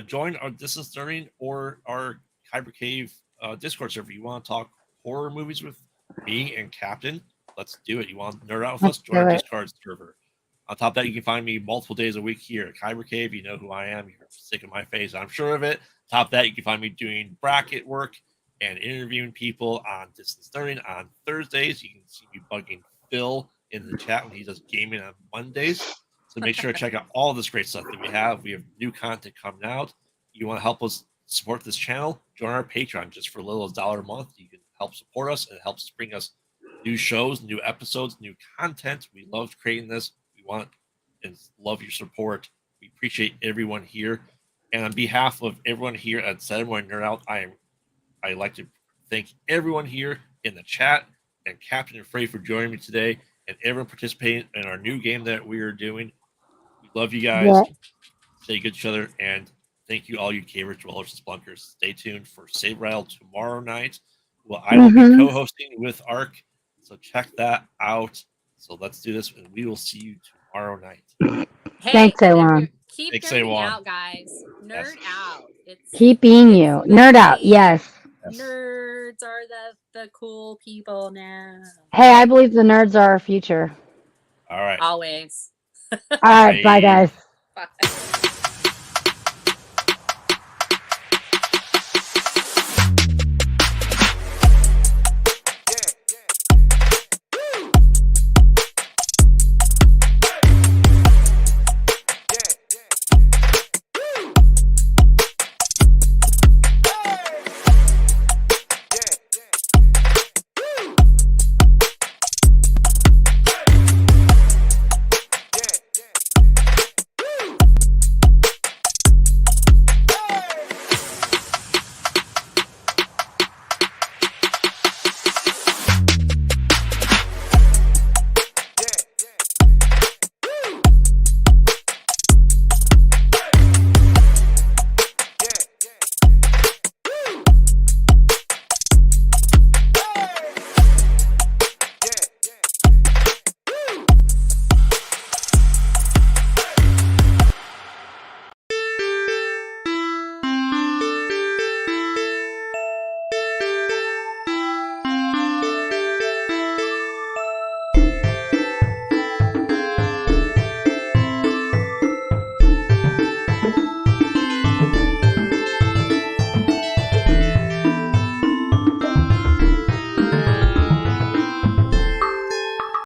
join our Distance Learning or our Kyber Cave Discord server. You want to talk horror movies with me and Captain? Let's do it. You want to nerd out with us? Join our Discord server. On top of that, you can find me multiple days a week here at Kyber Cave. You know who I am. You're sick of my face, I'm sure of it. Top of that, you can find me doing bracket work and interviewing people on Distance Learning on Thursdays. You can see me bugging Phil in the chat when he does gaming on Mondays. So make sure to check out all this great stuff that we have. We have new content coming out. You want to help us support this channel? Join our Patreon just for as little as $1 a month. You can help support us, and it helps bring us new shows, new episodes, new content. We love creating this. We want and love your support. We appreciate everyone here. And on behalf of everyone here at Saturday Morning Nerd Out, I like to thank everyone here in the chat and Captain and Frey for joining me today, and everyone participating in our new game that we are doing. We love you guys. Yeah. Stay good to each other, and thank you, all you cavers, dwellers, and splunkers. Stay tuned for Saber Rattle tomorrow night. Well, I will be co-hosting with Ark, so check that out. So let's do this, and we will see you tomorrow night. Hey, Thanks, Awan. keep Thanks, nerding Awan. out, guys. Nerd out. Keep being you. Nerd out. Yes. Nerds are the cool people now. Hey, I believe the nerds are our future. All right. Always. All right. Bye, guys. Bye.